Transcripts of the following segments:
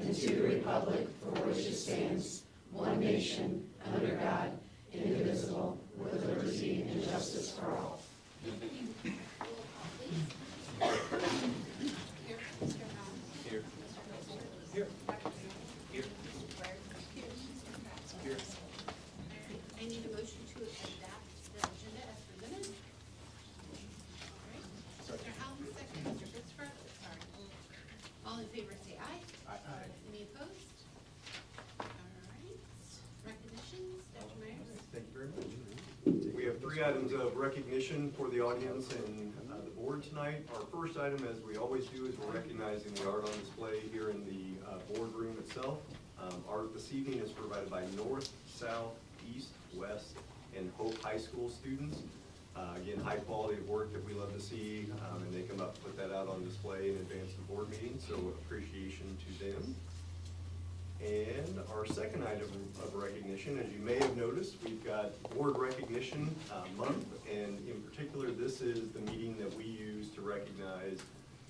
and to the republic for which it stands, one nation, under God, indivisible, with liberty and justice for all. I need a motion to adopt the agenda as presented. All right. Mr. Howland, second. Mr. Fitzgerald, sorry. All in favor say aye. Aye. Any opposed? All right. Recognitions, Dr. Myers. Thank you very much. We have 3 items of recognition for the audience and the board tonight. Our first item, as we always do, is we're recognizing the art on display here in the boardroom itself. Art this evening is provided by North, South, East, West, and Hope High School students. Again, high quality of work that we love to see, and they come up and put that out on display in advance of board meetings, so appreciation to them. And our second item of recognition, as you may have noticed, we've got Board Recognition Month, and in particular, this is the meeting that we use to recognize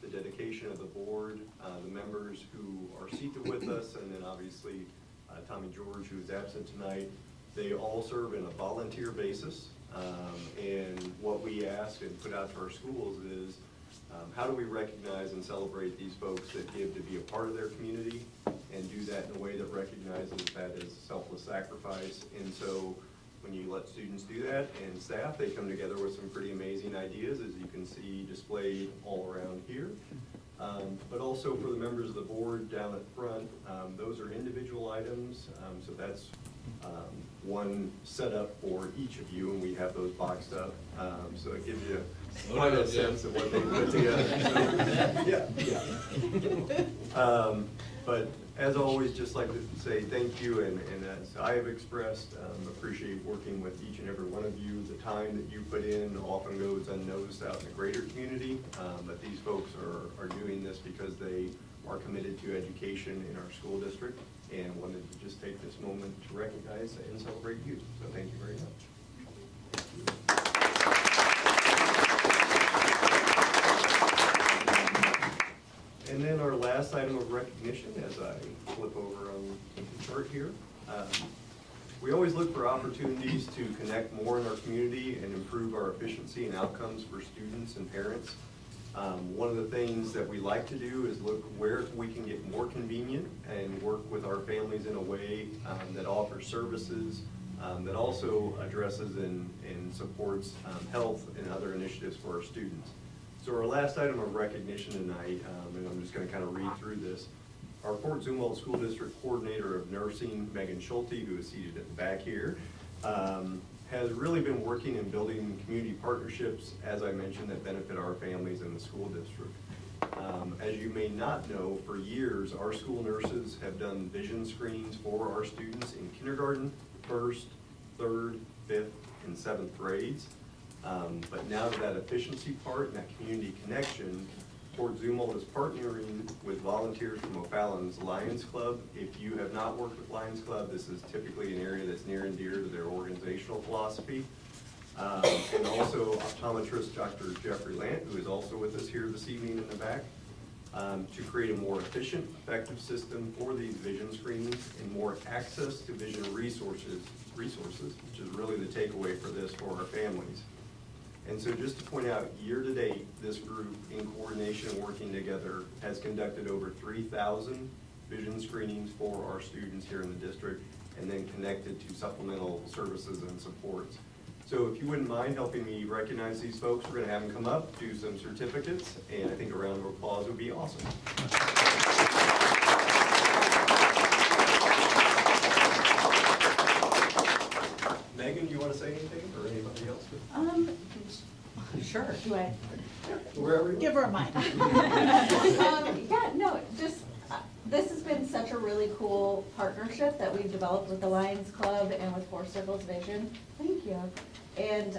the dedication of the board, the members who are seated with us, and then obviously Tommy George, who is absent tonight. They all serve in a volunteer basis, and what we ask and put out to our schools is, how do we recognize and celebrate these folks that give to be a part of their community and do that in a way that recognizes that as selfless sacrifice? And so when you let students do that and staff, they come together with some pretty amazing ideas, as you can see displayed all around here. But also for the members of the board down at front, those are individual items, so that's one setup for each of you, and we have those boxed up, so it gives you quite a sense of what they put together. Yeah. But as always, just like to say thank you, and as I have expressed, appreciate working with each and every one of you. The time that you put in often goes unnoticed out in the greater community, but these folks are doing this because they are committed to education in our school district, and wanted to just take this moment to recognize and celebrate you. So thank you very much. And then our last item of recognition, as I flip over on the chart here, we always look for opportunities to connect more in our community and improve our efficiency and outcomes for students and parents. One of the things that we like to do is look where we can get more convenient and work with our families in a way that offers services, that also addresses and supports health and other initiatives for our students. So our last item of recognition tonight, and I'm just going to kind of read through this, our Fort Zumwalt School District Coordinator of Nursing, Megan Schulte, who is seated at the back here, has really been working and building community partnerships, as I mentioned, that benefit our families and the school district. As you may not know, for years, our school nurses have done vision screenings for our students in kindergarten, 1st, 3rd, 5th, and 7th grades. But now to that efficiency part and that community connection, Fort Zumwalt is partnering with volunteers from O'Fallon's Lions Club. If you have not worked with Lions Club, this is typically an area that's near and dear to their organizational philosophy. And also optometrist Dr. Jeffrey Lant, who is also with us here this evening in the back, to create a more efficient, effective system for these vision screenings and more access to vision resources, which is really the takeaway for this for our families. And so just to point out, year to date, this group, in coordination and working together, has conducted over 3,000 vision screenings for our students here in the district, and then connected to supplemental services and supports. So if you wouldn't mind helping me recognize these folks, we're going to have them come up, do some certificates, and I think a round of applause would be awesome. Megan, do you want to say anything, or anybody else? Sure. Do I? Wherever you Give her a mic. Yeah, no, just, this has been such a really cool partnership that we've developed with the Lions Club and with Four Circles Vision. Thank you. And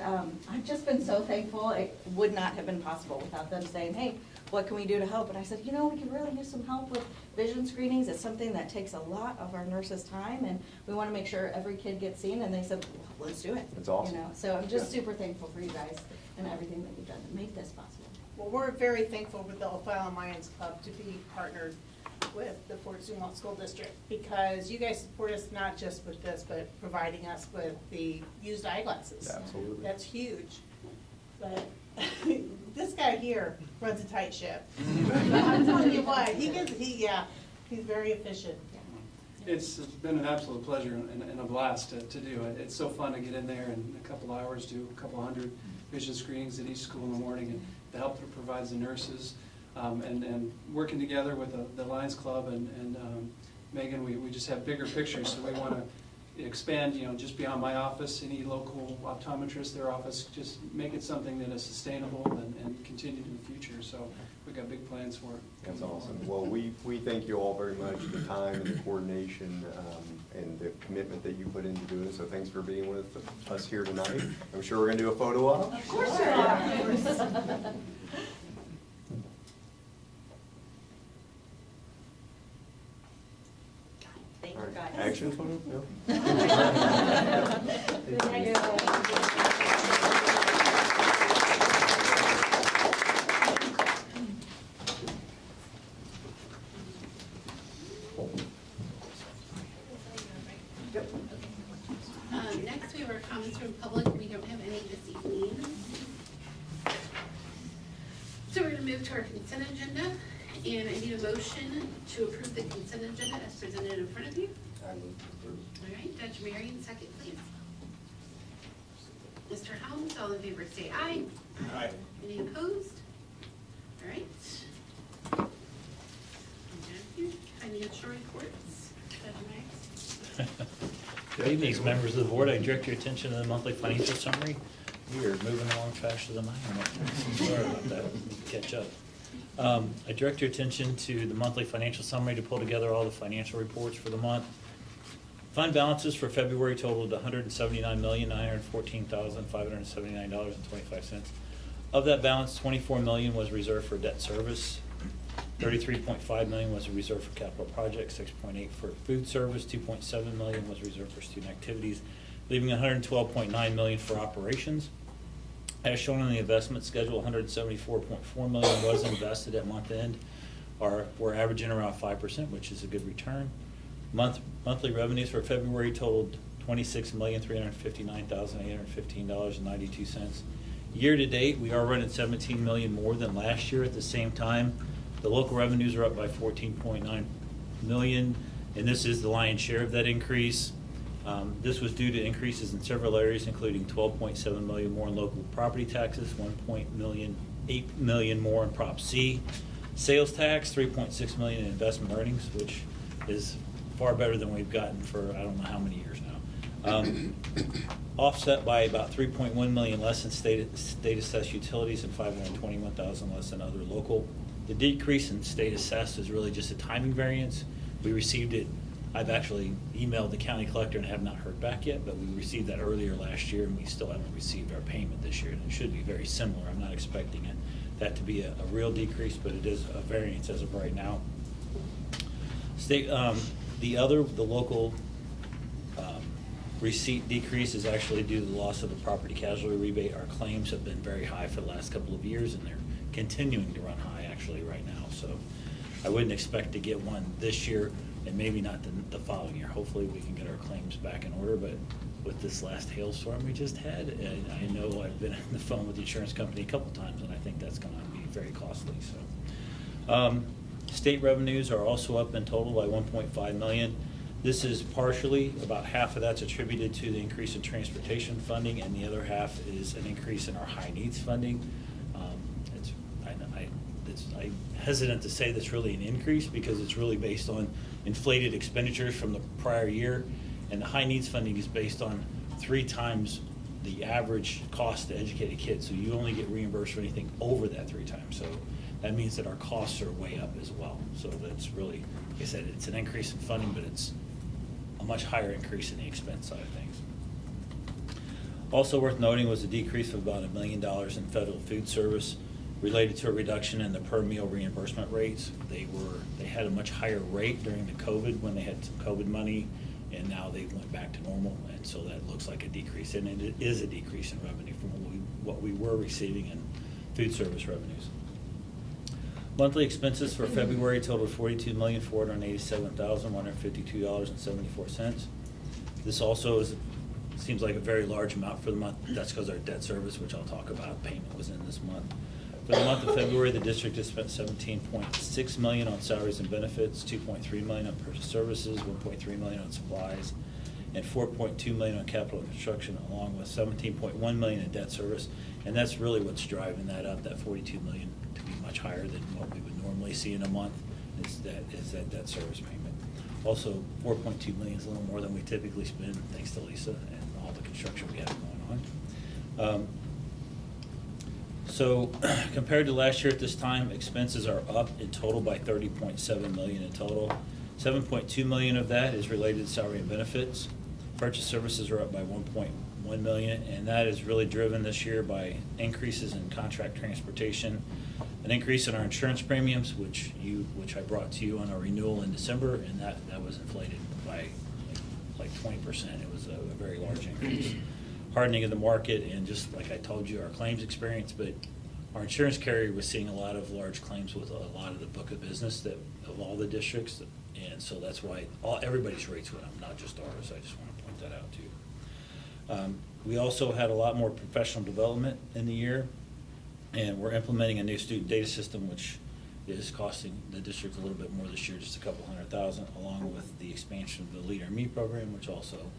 I've just been so thankful. It would not have been possible without them saying, hey, what can we do to help? And I said, you know, we can really use some help with vision screenings. It's something that takes a lot of our nurses' time, and we want to make sure every kid gets seen. And they said, well, let's do it. That's awesome. You know, so I'm just super thankful for you guys and everything that you've done to make this possible. Well, we're very thankful with the O'Fallon Lions Club to be partnered with the Fort Zumwalt School District, because you guys support us not just with this, but providing us with the used eyeglasses. Absolutely. That's huge. But this guy here runs a tight ship. I'm telling you what, he's very efficient. It's been an absolute pleasure and a blast to do it. It's so fun to get in there and a couple hours, do a couple hundred vision screenings at each school in the morning, and the help that provides the nurses, and working together with the Lions Club and Megan, we just have bigger pictures, so we want to expand, just beyond my office, any local optometrist, their office, just make it something that is sustainable and continue in the future. So we've got big plans for it. That's awesome. Well, we thank you all very much for the time and the coordination and the commitment that you put into doing it. So thanks for being with us here tonight. I'm sure we're going to do a photo op. Of course we are. Thank All you, right. guys. Action photo? No? Next, we have our comments from public. We don't have any this evening. So we're gonna move to our consent agenda, and I need a motion to approve the consent agenda as presented in front of you. All right, Judge Marion, second, please. Mr. Helms, all in favor say aye. Aye. Any opposed? All right. Financial reports, Judge Max. Good evening, members of the board. I direct your attention to the monthly financial summary. We are moving along faster than I am. Sorry about that. Catch up. I direct your attention to the monthly financial summary to pull together all the financial reports for the month. Fund balances for February totaled $179,914,579.25. Of that balance, $24 million was reserved for debt service. $33.5 million was reserved for capital projects, $6.8 million for food service, $2.7 million was reserved for student activities, leaving $112.9 million for operations. As shown on the investment schedule, $174.4 million was invested at month end. We're averaging around 5%, which is a good return. Monthly revenues for February totaled $26,359,815.92. Year to date, we are running $17 million more than last year at the same time. The local revenues are up by $14.9 million, and this is the lion's share of that increase. This was due to increases in several areas, including $12.7 million more in local property taxes, $8 million more in Prop C, sales tax, $3.6 million in investment earnings, which is far better than we've gotten for I don't know how many years now. Offset by about $3.1 million less in state assessed utilities and $521,000 less in other local. The decrease in state assessed is really just a timing variance. We received it. I've actually emailed the county collector and have not heard back yet, but we received that earlier last year, and we still haven't received our payment this year. And it should be very similar. I'm not expecting that to be a real decrease, but it is a variance as of right now. The local receipt decrease is actually due to the loss of the property casualty rebate. Our claims have been very high for the last couple of years, and they're continuing to run high actually right now. So I wouldn't expect to get one this year, and maybe not the following year. Hopefully we can get our claims back in order, but with this last hailstorm we just had, and I know I've been on the phone with the insurance company a couple times, and I think that's gonna be very costly, so. State revenues are also up in total by $1.5 million. This is partially, about half of that's attributed to the increase in transportation funding, and the other half is an increase in our high needs funding. I'm hesitant to say that's really an increase because it's really based on inflated expenditures from the prior year, and the high needs funding is based on 3 times the average cost to educate a kid, so you only get reimbursed for anything over that 3 times. So that means that our costs are way up as well. So that's really, like I said, it's an increase in funding, but it's a much higher increase in the expense side of things. Also worth noting was a decrease of about $1 million in federal food service related to a reduction in the per meal reimbursement rates. They had a much higher rate during the COVID when they had some COVID money, and now they went back to normal, and so that looks like a decrease, and it is a decrease in revenue from what we were receiving in food service revenues. Monthly expenses for February totaled $42,487,152.74. This also seems like a very large amount for the month. That's because our debt service, which I'll talk about, payment was in this month. For the month of February, the district has spent $17.6 million on salaries and benefits, $2.3 million on purchase services, $1.3 million on supplies, and $4.2 million on capital and construction, along with $17.1 million in debt service. And that's really what's driving that up, that $42 million to be much higher than what we would normally see in a month, is that debt service payment. Also, $4.2 million is a little more than we typically spend, thanks to Lisa and all the construction we have going on. So compared to last year at this time, expenses are up in total by $30.7 million in total. $7.2 million of that is related to salary and benefits. Purchase services are up by $1.1 million, and that is really driven this year by increases in contract transportation, an increase in our insurance premiums, which I brought to you on our renewal in December, and that was inflated by like 20%. It was a very large increase. Hardening of the market, and just like I told you, our claims experience, but our insurance carrier was seeing a lot of large claims with a lot of the book of business of all the districts, and so that's why everybody's rates went up, not just ours. I just want to point that out to you. We also had a lot more professional development in the year, and we're implementing a new student data system, which is costing the district a little bit more this year, just a couple $100,000, along with the expansion of the Leader Me program, which also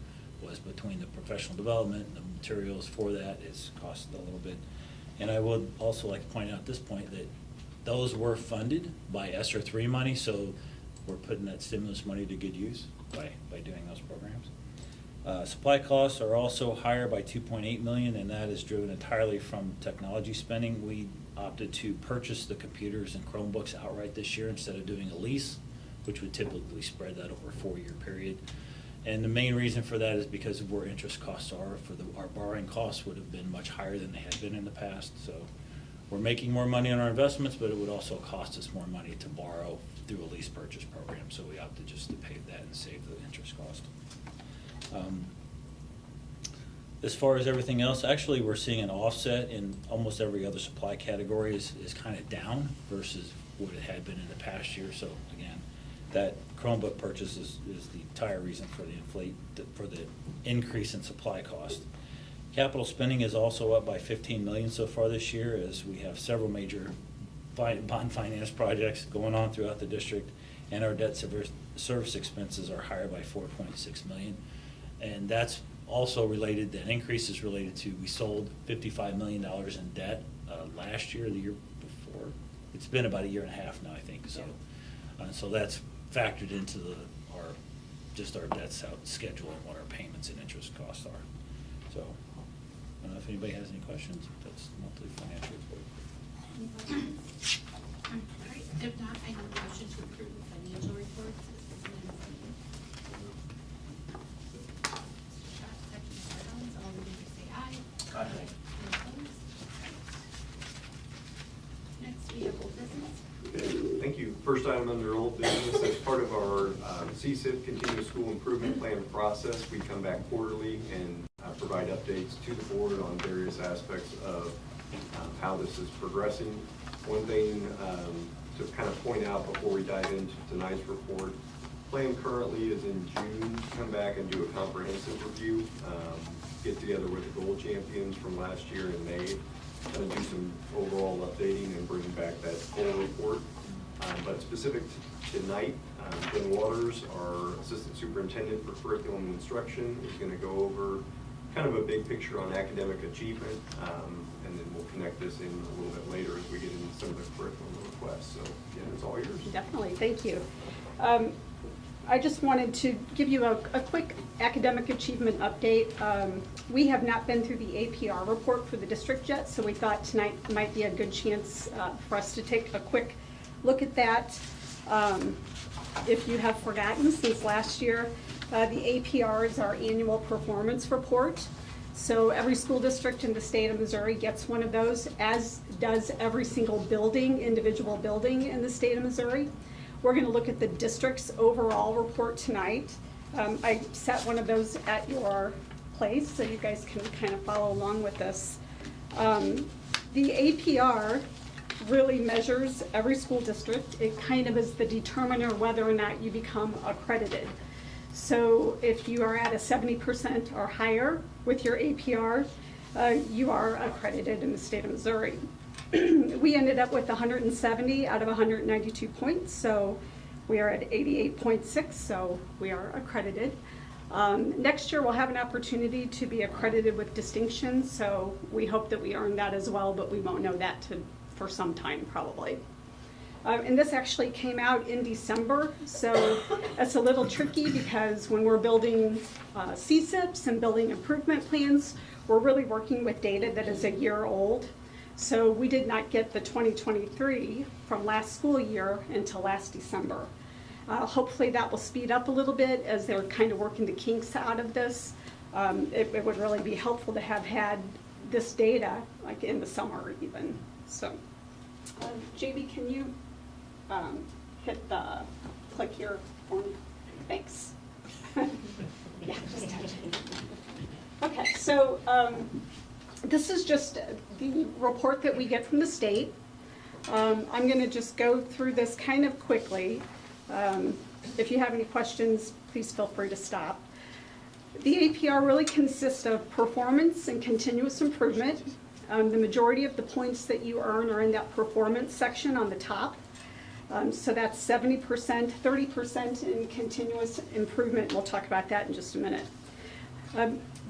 was between the professional development and the materials for that is cost a little bit. And I would also like to point out at this point that those were funded by ESSER 3 money, so we're putting that stimulus money to good use by doing those programs. Supply costs are also higher by $2.8 million, and that is driven entirely from technology spending. We opted to purchase the computers and Chromebooks outright this year instead of doing a lease, which would typically spread that over a 4-year period. And the main reason for that is because of where interest costs are. Our borrowing costs would have been much higher than they had been in the past. So we're making more money on our investments, but it would also cost us more money to borrow through a lease purchase program. So we opted just to pay that and save the interest cost. As far as everything else, actually we're seeing an offset in almost every other supply category is kind of down versus what it had been in the past year. So again, that Chromebook purchase is the entire reason for the increase in supply cost. Capital spending is also up by $15 million so far this year, as we have several major bond finance projects going on throughout the district, and our debt service expenses are higher by $4.6 million. And that's also related, that increase is related to, we sold $55 million in debt last year, the year before. It's been about a year and a half now, I think. So, so that's factored into our debt schedule and what our payments and interest costs are. So, I don't know if anybody has any questions. That's the monthly financial report. All right, if not, I need a motion to approve the financial reports as presented in front of you. Mr. Scott, second, Mr. Helms, all in favor say aye. Aye. Any opposed? Next, we have old business. Thank you. First item under old business, as part of our CSIP, Continuous School Improvement Plan process, we come back quarterly and provide updates to the board on various aspects of how this is progressing. One thing to kind of point out before we dive into tonight's report, plan currently is in June to come back and do a comprehensive review, get together with the gold champions from last year in May, kind of do some overall updating and bring back that full report. But specific to tonight, Ben Waters, our Assistant Superintendent for Curriculum and Instruction, is going to go over kind of a big picture on academic achievement, and then we'll connect this in a little bit later as we get into some of the curriculum requests. So, yeah, it's all yours. Definitely, thank you. I just wanted to give you a quick academic achievement update. We have not been through the APR report for the district yet, so we thought tonight might be a good chance for us to take a quick look at that. If you have forgotten, since last year, the APR is our annual performance report. So every school district in the state of Missouri gets one of those, as does every single individual building in the state of Missouri. We're going to look at the district's overall report tonight. I set one of those at your place so you guys can kind of follow along with this. The APR really measures every school district. It kind of is the determiner whether or not you become accredited. So if you are at a 70% or higher with your APR, you are accredited in the state of Missouri. We ended up with 170 out of 192 points, so we are at 88.6, so we are accredited. Next year, we'll have an opportunity to be accredited with distinction, so we hope that we earn that as well, but we won't know that for some time, probably. And this actually came out in December, so it's a little tricky because when we're building CSIPs and building improvement plans, we're really working with data that is a year old. So we did not get the 2023 from last school year until last December. Hopefully that will speed up a little bit as they're kind of working the kinks out of this. It would really be helpful to have had this data like in the summer even. So, JB, can you hit the click here for me? Thanks. Yeah, just touch it. Okay, so this is just the report that we get from the state. I'm going to just go through this kind of quickly. If you have any questions, please feel free to stop. The APR really consists of performance and continuous improvement. The majority of the points that you earn are in that performance section on the top. So that's 70%, 30% in continuous improvement. We'll talk about that in just a minute.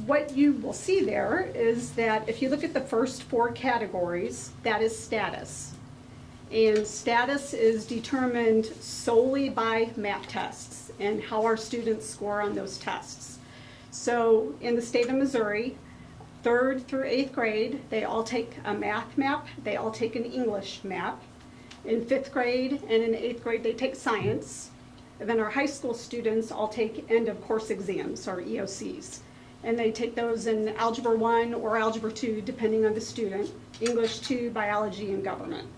What you will see there is that if you look at the first 4 categories, that is status. And status is determined solely by MAP tests and how our students score on those tests. So in the state of Missouri, 3rd through 8th grade, they all take a math map, they all take an English map. In 5th grade and in 8th grade, they take science. And then our high school students all take end of course exams, or EOCs. And they take those in Algebra 1 or Algebra 2, depending on the student, English 2, Biology, and Government.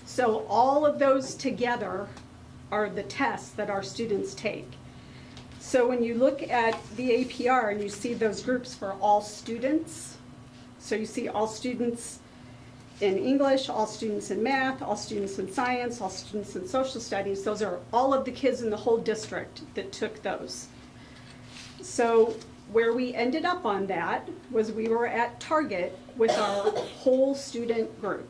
So all of those together are the tests that our students take. So when you look at the APR and you see those groups for all students, so you see all students in English, all students in math, all students in science, all students in social studies, those are all of the kids in the whole district that took those. So where we ended up on that was we were at target with our whole student group.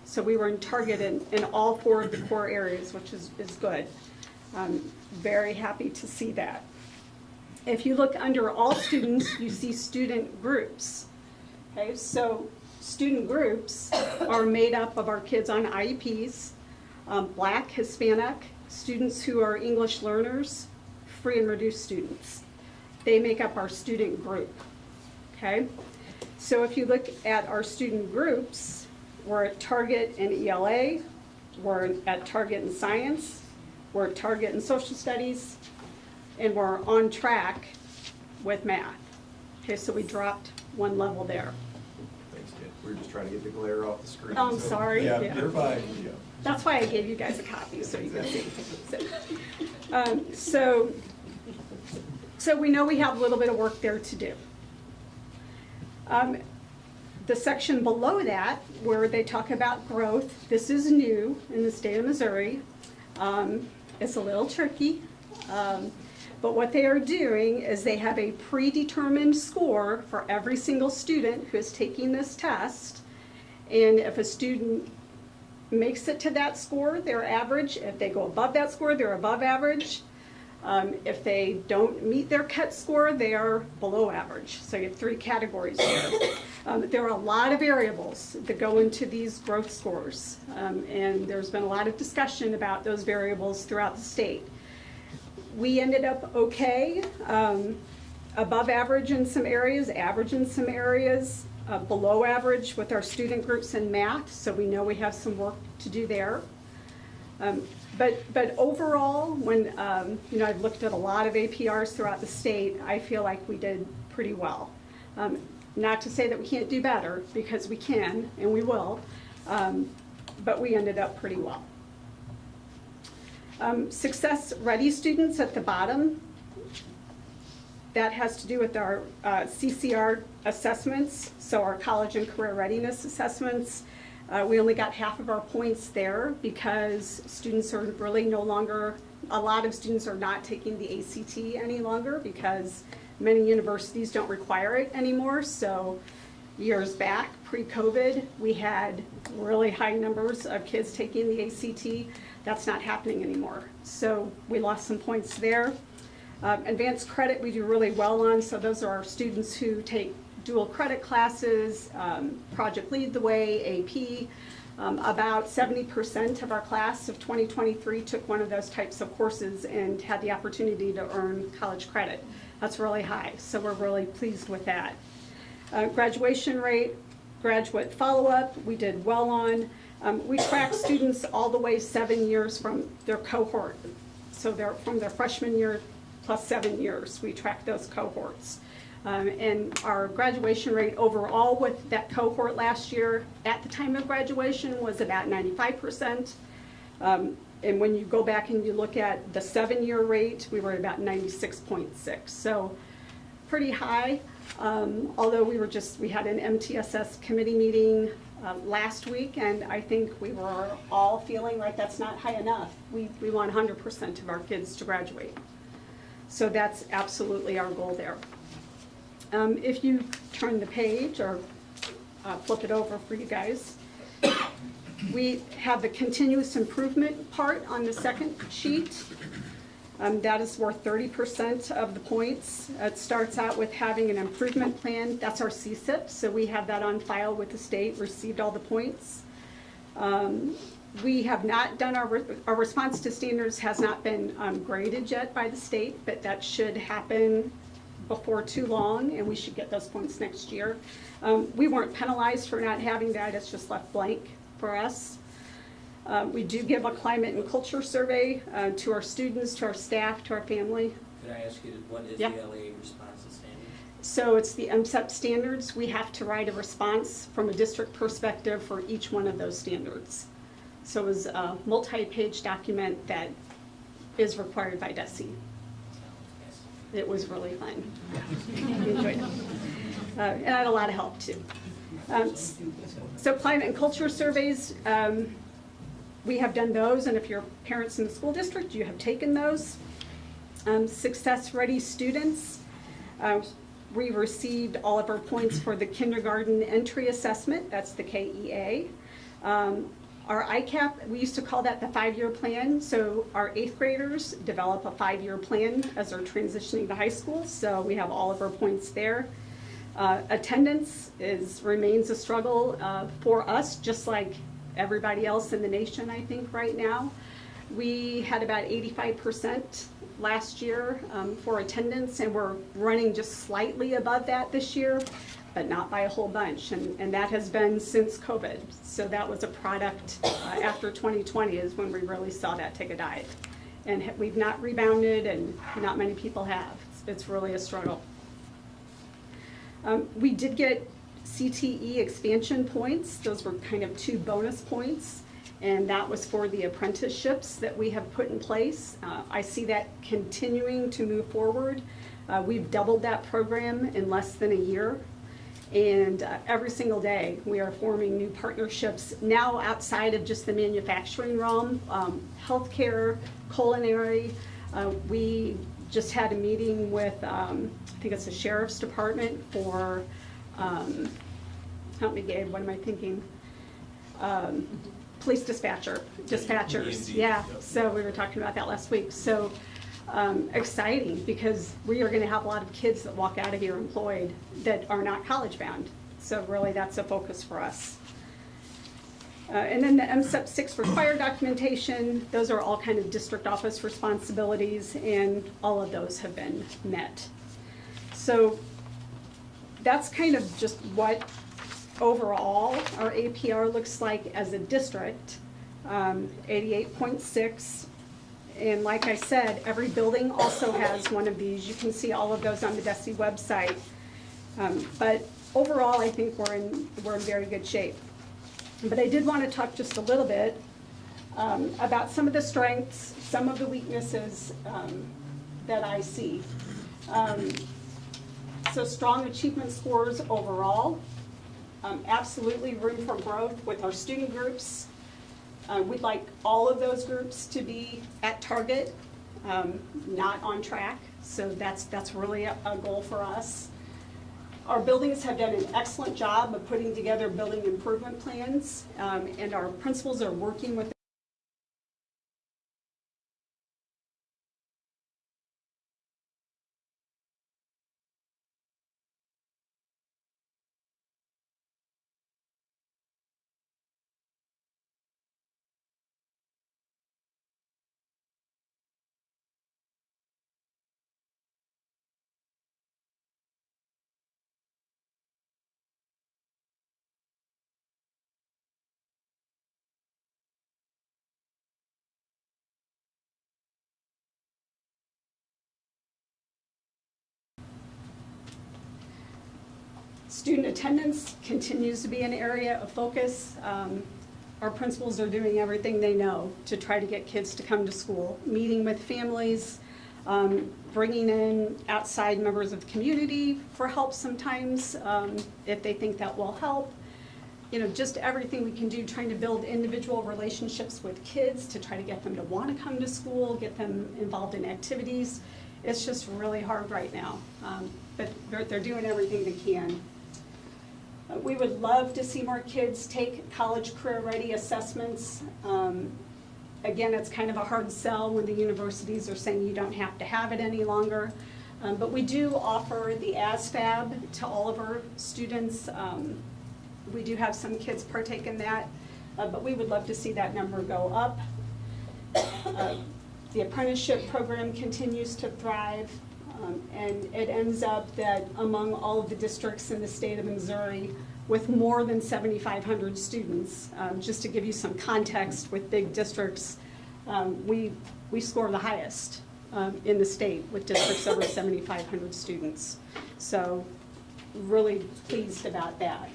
So we were in target in all 4 of the core areas, which is good. I'm very happy to see that. If you look under all students, you see student groups. Okay, so student groups are made up of our kids on IEPs, Black, Hispanic, students who are English learners, free and reduced students. They make up our student group, okay? So if you look at our student groups, we're at target in ELA, we're at target in science, we're at target in social studies, and we're on track with math. Okay, so we dropped 1 level there. Thanks, Jen. We were just trying to get the glare off the screen. Oh, I'm sorry. Yeah, Yeah. you're fine. Yeah. That's why I gave you guys a copy, so you can see. So we know we have a little bit of work there to do. The section below that, where they talk about growth, this is new in the state of Missouri. It's a little tricky, but what they are doing is they have a predetermined score for every single student who is taking this test, and if a student makes it to that score, they're average. If they go above that score, they're above average. If they don't meet their cut score, they are below average. So you have 3 categories there. There are a lot of variables that go into these growth scores, and there's been a lot of discussion about those variables throughout the state. We ended up okay, above average in some areas, average in some areas, below average with our student groups in math, so we know we have some work to do there. But overall, when I've looked at a lot of APRs throughout the state, I feel like we did pretty well. Not to say that we can't do better, because we can and we will, but we ended up pretty well. Success ready students at the bottom, that has to do with our CCR assessments, so our college and career readiness assessments. We only got half of our points there because students are really no longer, a lot of students are not taking the ACT any longer because many universities don't require it anymore. So years back, pre-COVID, we had really high numbers of kids taking the ACT. That's not happening anymore. So we lost some points there. Advanced credit we do really well on, so those are our students who take dual credit classes, Project Lead the Way, AP. About 70% of our class of 2023 took one of those types of courses and had the opportunity to earn college credit. That's really high, so we're really pleased with that. Graduation rate, graduate follow-up, we did well on. We track students all the way 7 years from their cohort. So they're from their freshman year plus 7 years, we track those cohorts. And our graduation rate overall with that cohort last year at the time of graduation was about 95%. And when you go back and you look at the 7-year rate, we were at about 96.6. So pretty high, although we had an MTSS committee meeting last week, and I think we were all feeling like that's not high enough. We want 100% of our kids to graduate. So that's absolutely our goal there. If you turn the page or flip it over for you guys, we have the continuous improvement part on the second sheet. That is worth 30% of the points. It starts out with having an improvement plan. That's our CSIP, so we have that on file with the state, received all the points. We have not done our response to standards has not been graded yet by the state, but that should happen before too long, and we should get those points next year. We weren't penalized for not having that, it's just left blank for us. We do give a climate and culture survey to our students, to our staff, to our family. Could I ask you, what is Yeah. the LEA response to standards? So it's the MSEP standards. We have to write a response from a district perspective for each one of those standards. So it was a multi-page document that is required by DESE. It was really fun. We enjoyed it. And I had a lot of help too. So climate and culture surveys, we have done those, and if you're parents in the school district, you have taken those. Success ready students, we received all of our points for the kindergarten entry assessment, that's the KEA. Our ICAP, we used to call that the 5-year plan, so our 8th graders develop a 5-year plan as they're transitioning to high school, so we have all of our points there. Attendance remains a struggle for us, just like everybody else in the nation, I think, right now. We had about 85% last year for attendance, and we're running just slightly above that this year, but not by a whole bunch, and that has been since COVID. So that was a product after 2020 is when we really saw that take a dive. And we've not rebounded, and not many people have. It's really a struggle. We did get CTE expansion points. Those were kind of 2 bonus points, and that was for the apprenticeships that we have put in place. I see that continuing to move forward. We've doubled that program in less than a year, and every single day we are forming new partnerships now outside of just the manufacturing realm, healthcare, culinary. We just had a meeting with, I think it's the Sheriff's Department for, help me Gabe, what am I thinking? Police dispatchers, EMD, yeah. yep. So we were talking about that last week. So exciting, because we are gonna have a lot of kids that walk out of here employed that are not college bound. So really that's a focus for us. And then the MSEP 6 required documentation, those are all kind of district office responsibilities, and all of those have been met. So that's kind of just what overall our APR looks like as a district, 88.6. And like I said, every building also has one of these. You can see all of those on the DESE website. But overall, I think we're in very good shape. But I did want to talk just a little bit about some of the strengths, some of the weaknesses that I see. So strong achievement scores overall. Absolutely room for growth with our student groups. We'd like all of those groups to be at target, not on track. So that's really a goal for us. Our buildings have done an excellent job of putting together building improvement plans, and our principals are working with student attendance continues to be an area of focus. Our principals are doing everything they know to try to get kids to come to school, meeting with families, bringing in outside members of the community for help sometimes, if they think that will help. You know, just everything we can do, trying to build individual relationships with kids to try to get them to want to come to school, get them involved in activities. It's just really hard right now, but they're doing everything they can. We would love to see more kids take college career ready assessments. Again, it's kind of a hard sell when the universities are saying you don't have to have it any longer. But we do offer the ASFAB to all of our students. We do have some kids partake in that, but we would love to see that number go up. The apprenticeship program continues to thrive, and it ends up that among all of the districts in the state of Missouri with more than 7,500 students, just to give you some context with big districts, we score the highest in the state with districts over 7,500 students. So really pleased about that.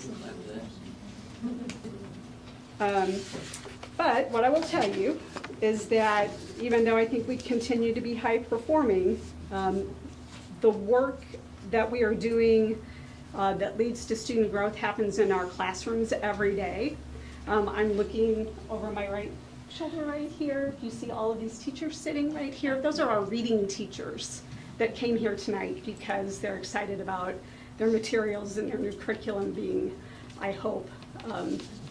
But what I will tell you is that even though I think we continue to be high performing, the work that we are doing that leads to student growth happens in our classrooms every day. I'm looking over my right shoulder right here. You see all of these teachers sitting right here. Those are our reading teachers that came here tonight because they're excited about their materials and their new curriculum being, I hope,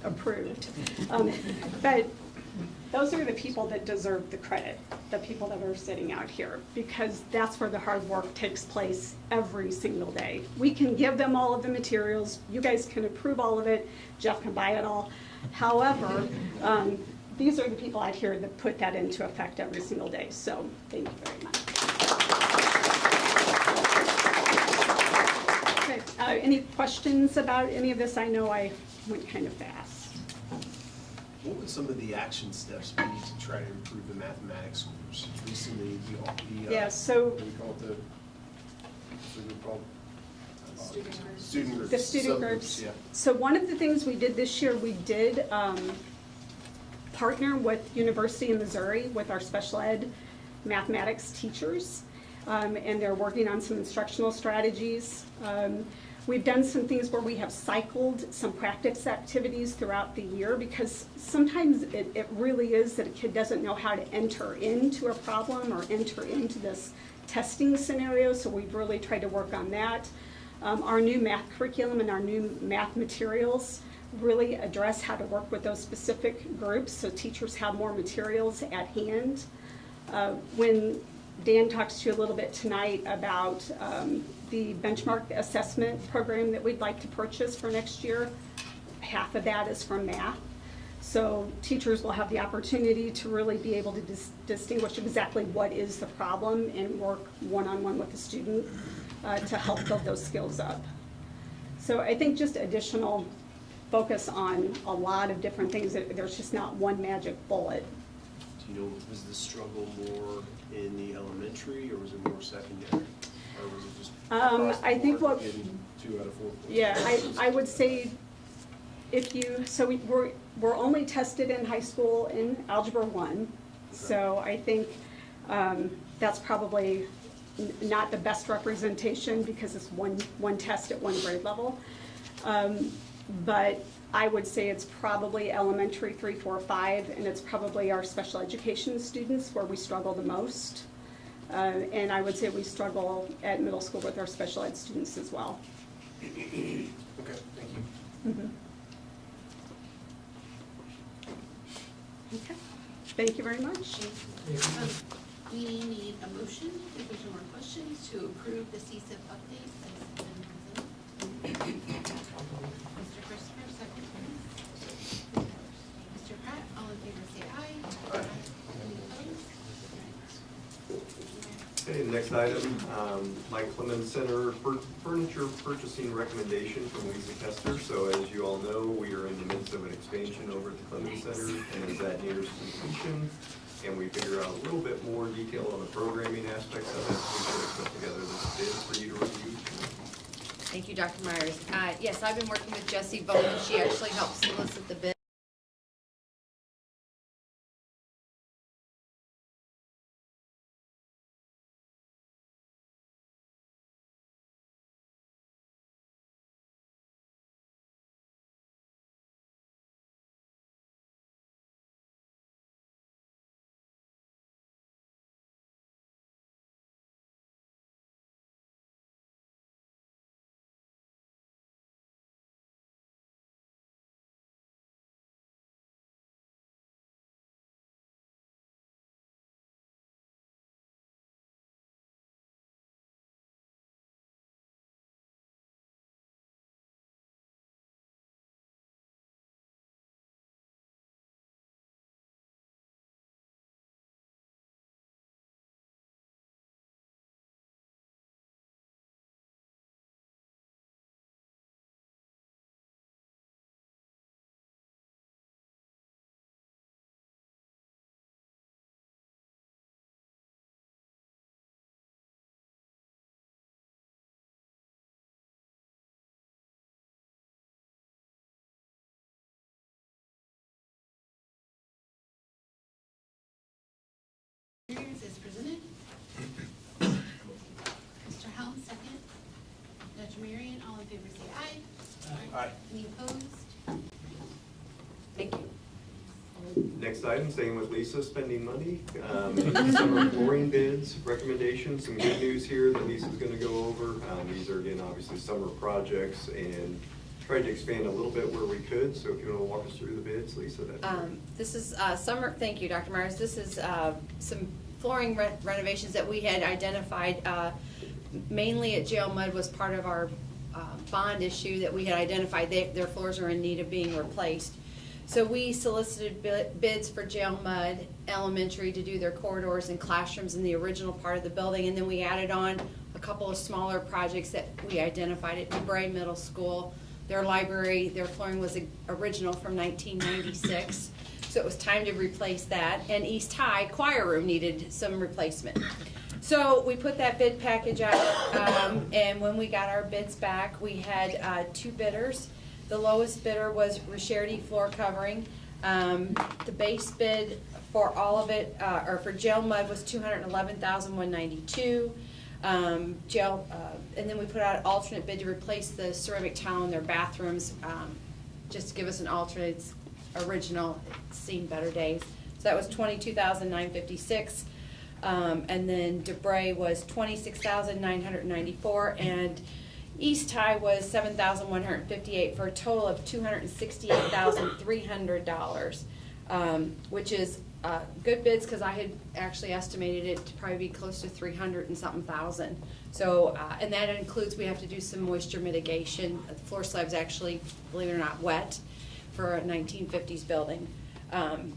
approved. But those are the people that deserve the credit, the people that are sitting out here, because that's where the hard work takes place every single day. We can give them all of the materials, you guys can approve all of it, Jeff can buy it all. However, these are the people out here that put that into effect every single day, so thank you very much. Okay, any questions about any of this? I know I went kind of fast. What would some of the action steps be to try to improve the mathematics scores? Recently, Yeah, so what do we call it, the group called? Student groups. the student Subgroups, groups. yeah. So one of the things we did this year, we did partner with University of Missouri with our special ed mathematics teachers, and they're working on some instructional strategies. We've done some things where we have cycled some practice activities throughout the year, because sometimes it really is that a kid doesn't know how to enter into a problem or enter into this testing scenario, so we've really tried to work on that. Our new math curriculum and our new math materials really address how to work with those specific groups, so teachers have more materials at hand. When Dan talks to you a little bit tonight about the benchmark assessment program that we'd like to purchase for next year, half of that is from math. So teachers will have the opportunity to really be able to distinguish exactly what is the problem and work one-on-one with the student to help build those skills up. So I think just additional focus on a lot of different things. There's just not one magic bullet. Do you know, was the struggle more in the elementary, or was it more secondary? Or was it just across the I think board, what- getting 2 out of 4 points? Yeah, I would say if you, so we're only tested in high school in Algebra 1. So I think that's probably not the best representation because it's one test at one grade level. but I would say it's probably elementary 3, 4, 5, and it's probably our special education students where we struggle the most. And I would say we struggle at middle school with our special ed students as well. Okay, thank you. Okay. Thank you very much. We need a motion, if there's no more questions, to approve the CSIP updates as been presented. Mr. Christopher, second. Mr. Pratt, all in favor say aye. Aye. Any opposed? Okay, next item, Mike Clemens Center furniture purchasing recommendation from Lisa Kester. So as you all know, we are in the midst of an expansion over at the Clemens Center, and as that nears completion, and we figure out a little bit more detail on the programming aspects of it, we should have put together this bid for you to review. Thank you, Dr. Myers. Yes, I've been working with Jessie Bowman. She actually helped solicit the bid. As presented. Mr. Helms, second. Dr. Marion, all in favor say aye. Aye. Any opposed? Thank you. Next item, staying with Lisa, spending money, summer flooring bids, recommendations, some good news here that Lisa's gonna go over. These are again, obviously summer projects, and tried to expand a little bit where we could, so if you wanna walk us through the bids, Lisa, that'd be great. This is summer, thank you, Dr. Myers. This is some flooring renovations that we had identified, mainly at Jail Mud was part of our bond issue that we had identified. Their floors are in need of being replaced. So we solicited bids for Jail Mud Elementary to do their corridors and classrooms in the original part of the building, and then we added on a couple of smaller projects that we identified at DeBray Middle School. Their library, their flooring was original from 1996, so it was time to replace that. And East High Choir Room needed some replacement. So we put that bid package out, and when we got our bids back, we had 2 bidders. The lowest bidder was Rischerdi Floor Covering. The base bid for all of it, or for Jail Mud, was $211,192. And then we put out an alternate bid to replace the ceramic tile in their bathrooms, just to give us an alternate. It's original, it's seen better days. So that was $22,956. And then DeBray was $26,994, and East High was $7,158 for a total of $268,300, which is good bids because I had actually estimated it to probably be close to 300 and something thousand. So, and that includes we have to do some moisture mitigation. The floor slab's actually, believe it or not, wet for a 1950s building.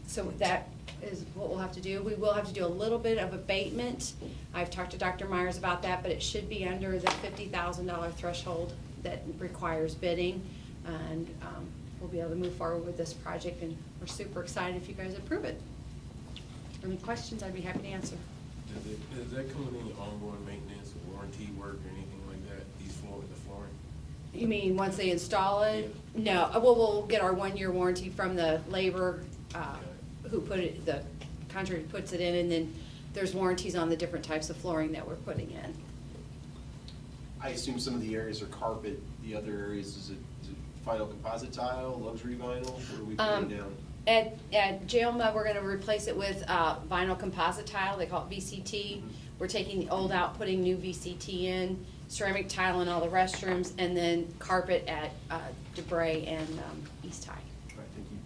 So that is what we'll have to do. We will have to do a little bit of abatement. I've talked to Dr. Myers about that, but it should be under the $50,000 threshold that requires bidding. And we'll be able to move forward with this project, and we're super excited if you guys approve it. Any questions, I'd be happy to answer. Is that coming in ongoing maintenance or warranty work or anything like that, the flooring? You mean once they install it? No, well, we'll get our 1-year warranty from the labor who put it, the contractor puts it in, and then there's warranties on the different types of flooring that we're putting in. I assume some of the areas are carpet, the other areas, is it final composite tile, luxury vinyl? What are we putting down? At Jail Mud, we're gonna replace it with vinyl composite tile, they call it VCT. We're taking the old out, putting new VCT in, ceramic tile in all the restrooms, and then carpet at DeBray and East High. All right, thank you.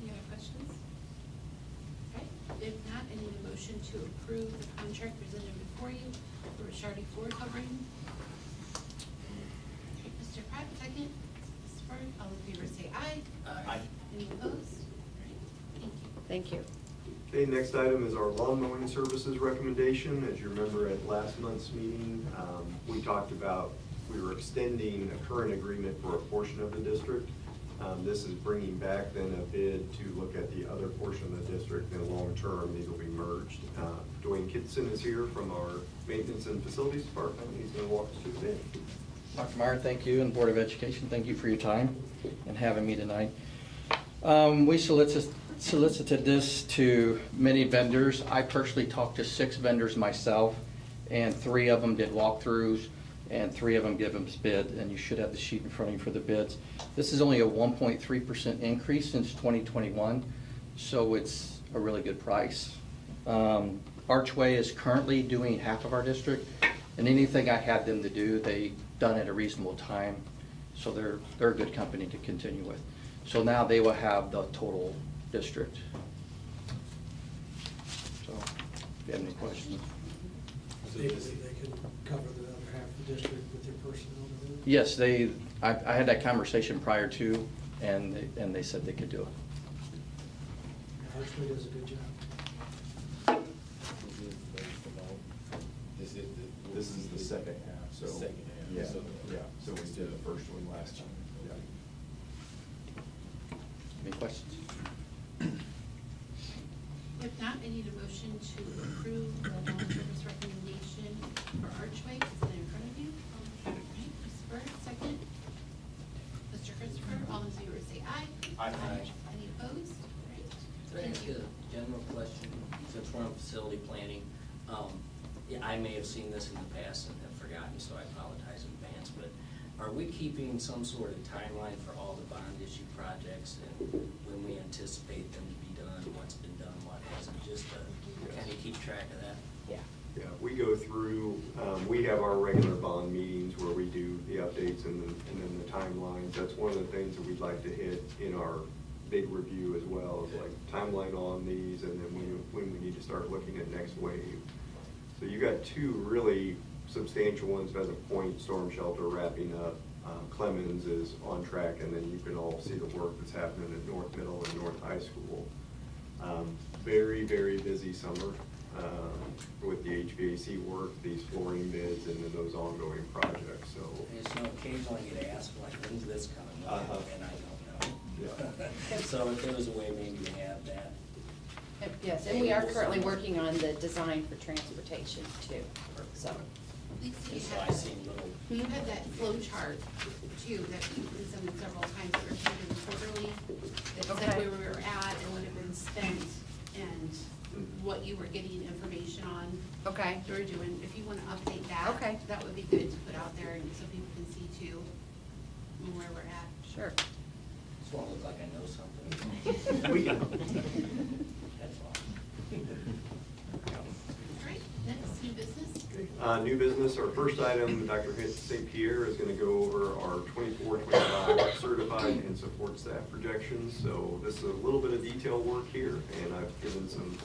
Any other questions? Okay, if not, I need a motion to approve the contract presented before you for Richardi floor covering. Mr. Pratt, second. Ms. Bird, all in favor say aye. Aye. Any opposed? All right, thank you. Thank you. Okay, next item is our lawn mowing services recommendation. As you remember at last month's meeting, we talked about, we were extending a current agreement for a portion of the district. This is bringing back then a bid to look at the other portion of the district, and long-term, these will be merged. Dwayne Kitson is here from our Maintenance and Facilities Department. He's gonna walk us through the bid. Dr. Meyer, thank you, and Board of Education, thank you for your time and having me tonight. We solicited this to many vendors. I personally talked to 6 vendors myself, and 3 of them did walkthroughs, and 3 of them gave them bid, and you should have the sheet in front of you for the bids. This is only a 1.3% increase since 2021, so it's a really good price. Archway is currently doing half of our district, and anything I had them to do, they done at a reasonable time, so they're a good company to continue with. So now they will have the total district. So, if you have any questions. They could cover the other half of the district with their personnel? Yes, I had that conversation prior to, and they said they could do it. Archway does a good job. This is the second half, so. Second half. Yeah, So- yeah, so we did the first one last time, yeah. Any questions? If not, I need a motion to approve the lawn service recommendation for Archway. Is it in front of you? All right, Ms. Bird, second. Mr. Christopher, all in favor say aye. Aye. Any opposed? All right, Can I thank ask you. a general question, since we're on facility planning? Yeah, I may have seen this in the past and have forgotten, so I apologize in advance, but are we keeping some sort of timeline for all the bond issue projects and when we anticipate them to be done, what's been done, what hasn't, just to kind of keep track of that? Yeah. Yeah, we go through, we have our regular bond meetings where we do the updates and then the timelines. That's one of the things that we'd like to hit in our big review as well, is like timeline on these, and then when we need to start looking at next wave. So you got 2 really substantial ones. Pheasant Point Storm Shelter wrapping up. Clemens is on track, and then you can all see the work that's happening at North Middle and North High School. Very, very busy summer with the HVAC work, these flooring bids, and then those ongoing projects, so. I just know occasionally I get asked, like, when's this coming? And I don't know. Yeah. So if there was a way maybe to have that. Yes, and we are currently working on the design for transportation too, so. Lisa, you Just so had I that- seen little. You had that flow chart too, that you presented several times, that were taken quarterly, that said Okay. where we were at and what had been spent and what you were getting information on. Okay. You were doing, if you wanna update that. Okay. That would be good to put out there and so people can see too, where we're at. Sure. Just want to look like I know something. We can. That's all. All right, next, new business. New business, our first item, Dr. St. Pierre is gonna go over our 24-25 certified and support staff projections. So this is a little bit of detail work here, and I've given some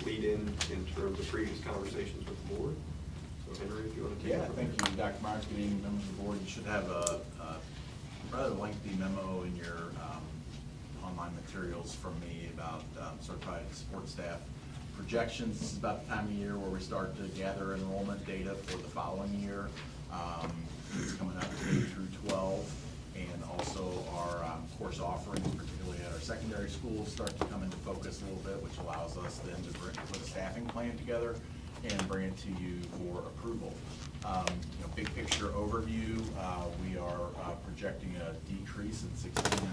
lead-in terms of previous conversations with the board. So Henry, if you wanna take it. Yeah, thank you, Dr. Myers. Good evening, members of the board. You should have a rather lengthy memo in your online materials from me about certified support staff projections. This is about the time of year where we start to gather enrollment data for the following year. It's coming up K through 12, and also our course offerings, particularly at our secondary schools, start to come into focus a little bit, which allows us then to put a staffing plan together and bring it to you for approval. Big picture overview, we are projecting a decrease in 16.5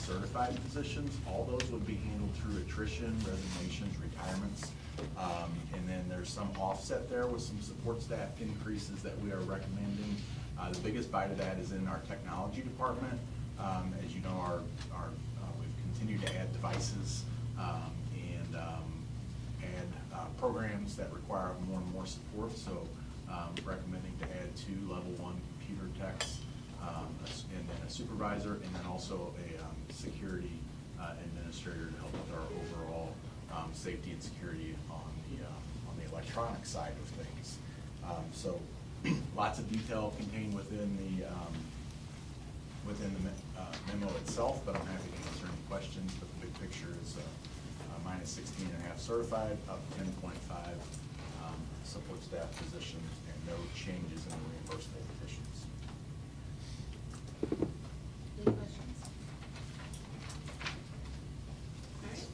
certified positions. All those would be handled through attrition, resignations, retirements. And then there's some offset there with some support staff increases that we are recommending. The biggest bite of that is in our technology department. As you know, we've continued to add devices and add programs that require more and more support. So recommending to add 2 level 1 computer techs, and then a supervisor, and then also a security administrator to help with our overall safety and security on the electronic side of things. So lots of detail contained within the memo itself, but I'm happy to answer any questions. But the big picture is minus 16.5 certified, up 10.5 support staff positions, and no changes in the reimbursable positions. Any questions? All right.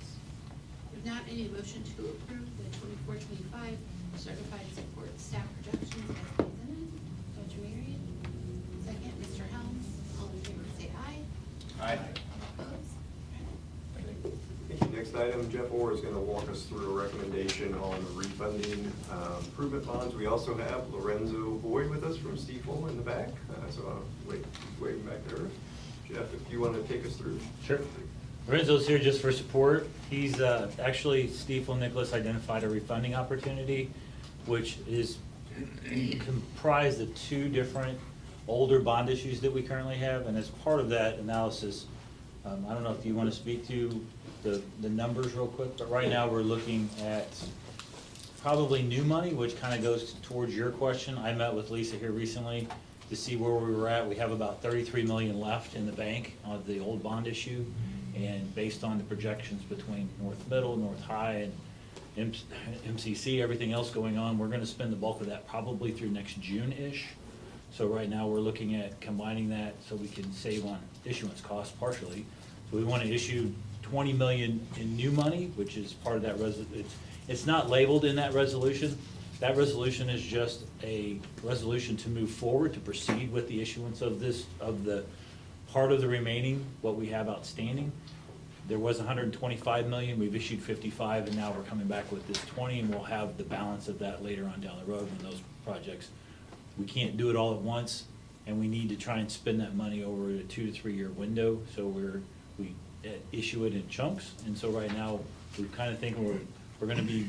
If not, any motion to approve the 24-25 certified support staff projections as presented. Dr. Marion, second. Mr. Helms, all in favor say aye. Aye. Opposed? Thank you. Next item, Jeff Orr is going to walk us through a recommendation on refunding improvement bonds. We also have Lorenzo Boyd with us from Stiefel in the back. So I'll waiting back there. Jeff, if you want to take us through. Sure. Lorenzo's here just for support. He's actually, Stiefel Nicholas identified a refunding opportunity, which is comprised of 2 different older bond issues that we currently have. And as part of that analysis, I don't know if you want to speak to the numbers real quick, but right now we're looking at probably new money, which kind of goes towards your question. I met with Lisa here recently to see where we were at. We have about $33 million left in the bank on the old bond issue. And based on the projections between North Middle, North High, and MCC, everything else going on, we're going to spend the bulk of that probably through next June-ish. So right now, we're looking at combining that so we can save on issuance costs partially. So we want to issue $20 million in new money, which is part of that it's not labeled in that resolution. That resolution is just a resolution to move forward, to proceed with the issuance of the part of the remaining, what we have outstanding. There was $125 million, we've issued 55, and now we're coming back with this 20, and we'll have the balance of that later on down the road when those projects. We can't do it all at once, and we need to try and spend that money over a 2 to 3 year window, so we issue it in chunks. And so right now, we kind of think we're gonna be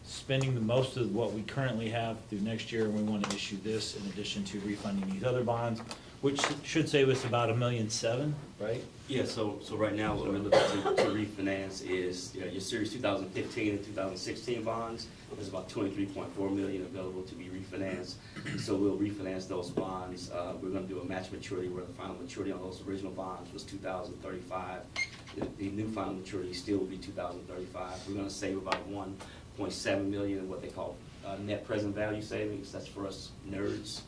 spending the most of what we currently have through next year, and we want to issue this in addition to refunding these other bonds, which should save us about $1.7 million, right? Yeah, so right now, what we're looking to refinance is, your Series 2015 and 2016 bonds. There's about $23.4 million available to be refinanced. So we'll refinance those bonds. We're gonna do a match maturity where the final maturity on those original bonds was 2035. The new final maturity still will be 2035. We're gonna save about $1.7 million in what they call net present value savings. That's for us nerds.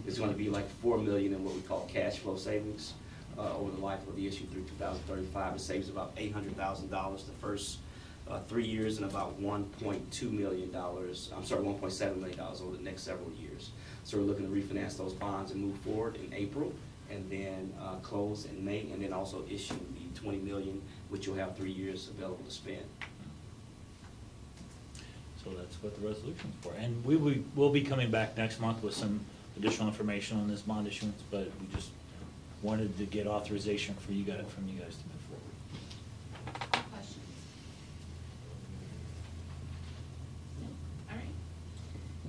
It's going to be like $4 million in what we call cash flow savings over the life of the issue through 2035. It saves about $800,000 the first 3 years and about $1.2 million. I'm sorry, $1.7 million over the next several years. So we're looking to refinance those bonds and move forward in April, and then close in May, and then also issue the $20 million, which you'll have 3 years available to spend. So that's what the resolution's for. And we'll be coming back next month with some additional information on this bond issuance, but we just wanted to get authorization from you guys to move forward. Questions? No? All right.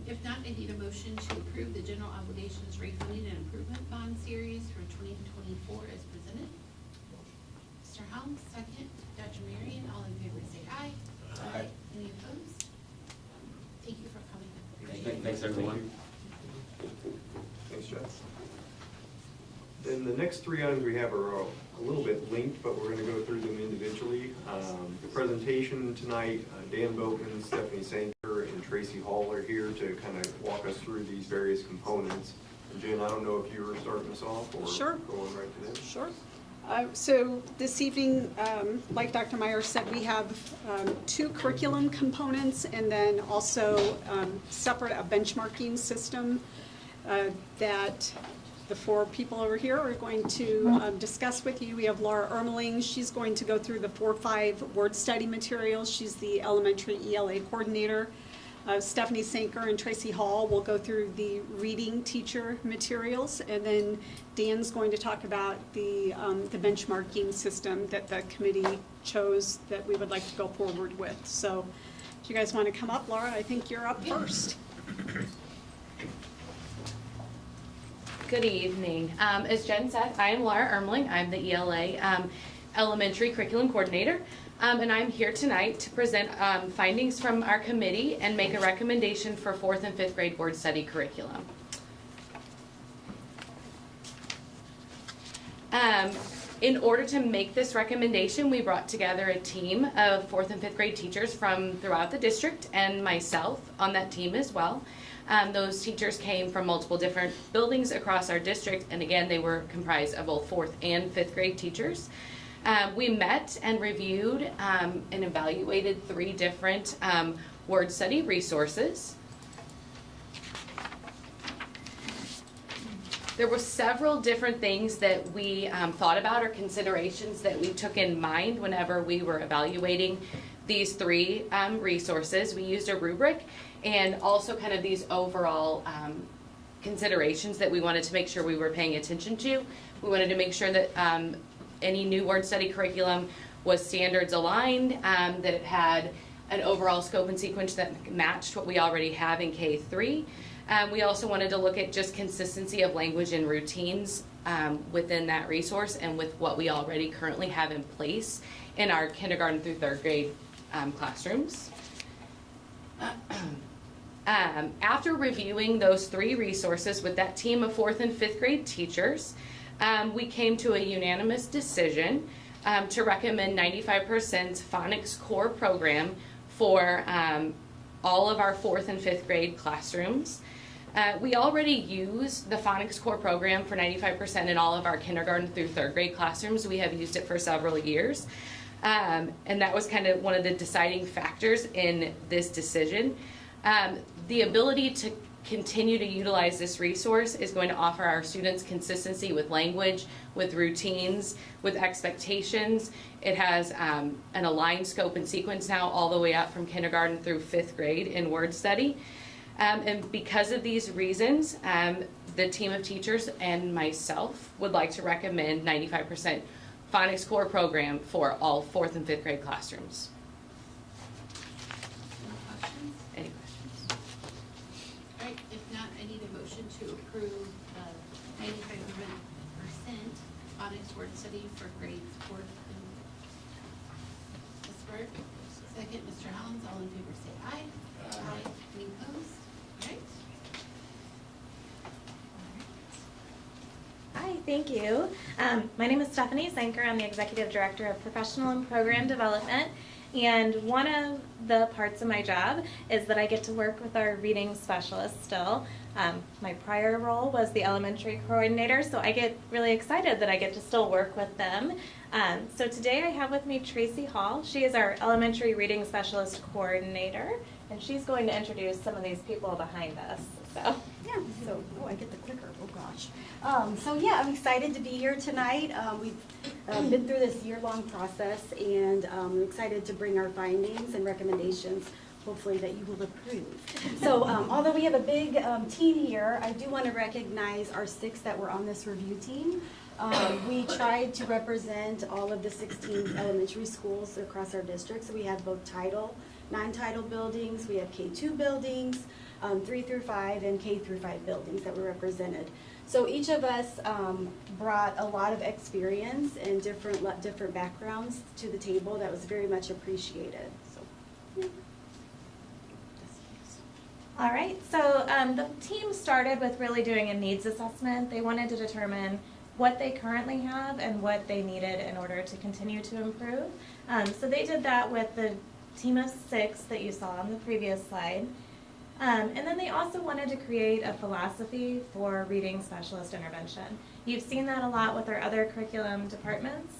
If not, I need a motion to approve the general obligations refunding and improvement bond series for 2024 as presented. Mr. Helms, second. Dr. Marion, all in favor say aye. Aye. Any opposed? Thank you for coming. Thanks, everyone. Thanks, Jeff. Then the next 3 items we have are a little bit linked, but we're going to go through them individually. The presentation tonight, Dan Boatman, Stephanie Sanker, and Tracy Hall are here to kind of walk us through these various components. And Jen, I don't know if you were starting us off or Sure. going right to them. Sure. So this evening, like Dr. Meyer said, we have 2 curriculum components and then also separate a benchmarking system that the 4 people over here are going to discuss with you. We have Laura Ermeling. She's going to go through the 4-5 word study materials. She's the elementary ELA coordinator. Stephanie Sanker and Tracy Hall will go through the reading teacher materials, and then Dan's going to talk about the benchmarking system that the committee chose that we would like to go forward with. So if you guys want to come up, Laura, I think you're up first. Good evening. As Jen said, I am Laura Ermling. I'm the ELA Elementary Curriculum Coordinator. And I'm here tonight to present findings from our committee and make a recommendation for 4th and 5th grade word study curriculum. In order to make this recommendation, we brought together a team of 4th and 5th grade teachers from throughout the district and myself on that team as well. Those teachers came from multiple different buildings across our district, and again, they were comprised of both 4th and 5th grade teachers. We met and reviewed and evaluated 3 different word study resources. There were several different things that we thought about or considerations that we took in mind whenever we were evaluating these 3 resources. We used a rubric and also kind of these overall considerations that we wanted to make sure we were paying attention to. We wanted to make sure that any new word study curriculum was standards aligned, that it had an overall scope and sequence that matched what we already have in K-3. We also wanted to look at just consistency of language and routines within that resource and with what we already currently have in place in our kindergarten through 3rd grade classrooms. After reviewing those 3 resources with that team of 4th and 5th grade teachers, we came to a unanimous decision to recommend 95% phonics core program for all of our 4th and 5th grade classrooms. We already use the phonics core program for 95% in all of our kindergarten through 3rd grade classrooms. We have used it for several years. And that was kind of one of the deciding factors in this decision. The ability to continue to utilize this resource is going to offer our students consistency with language, with routines, with expectations. It has an aligned scope and sequence now all the way up from kindergarten through 5th grade in word study. And because of these reasons, the team of teachers and myself would like to recommend 95% phonics core program for all 4th and 5th grade classrooms. Any questions? All right, if not, I need a motion to approve 95% phonics word study for grades 4th and Ms. Burke. Second, Mr. Hollins, all in favor say aye. Aye. Any opposed? All right. Hi, thank you. My name is Stephanie Sanker. I'm the Executive Director of Professional and Program Development. And one of the parts of my job is that I get to work with our reading specialists still. My prior role was the elementary coordinator, so I get really excited that I get to still work with them. So today I have with me Tracy Hall. She is our elementary reading specialist coordinator, and she's going to introduce some of these people behind us. So. Yeah, so, oh, I get the clicker, oh gosh. So yeah, I'm excited to be here tonight. We've been through this year-long process, and I'm excited to bring our findings and recommendations, hopefully that you will approve. So although we have a big team here, I do want to recognize our 6 that were on this review team. We tried to represent all of the 16 elementary schools across our district, so we have both title, non-title buildings, we have K-2 buildings, 3 through 5 and K through 5 buildings that were represented. So each of us brought a lot of experience and different backgrounds to the table that was very much appreciated. So, yeah. All right, so the team started with really doing a needs assessment. They wanted to determine what they currently have and what they needed in order to continue to improve. So they did that with the team of 6 that you saw on the previous slide. And then they also wanted to create a philosophy for reading specialist intervention. You've seen that a lot with our other curriculum departments,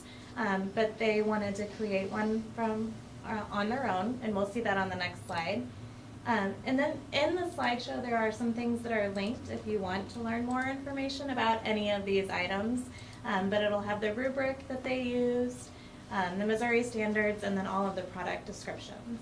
but they wanted to create one from on their own, and we'll see that on the next slide. And then in the slideshow, there are some things that are linked if you want to learn more information about any of these items, but it'll have the rubric that they used, the Missouri standards, and then all of the product descriptions.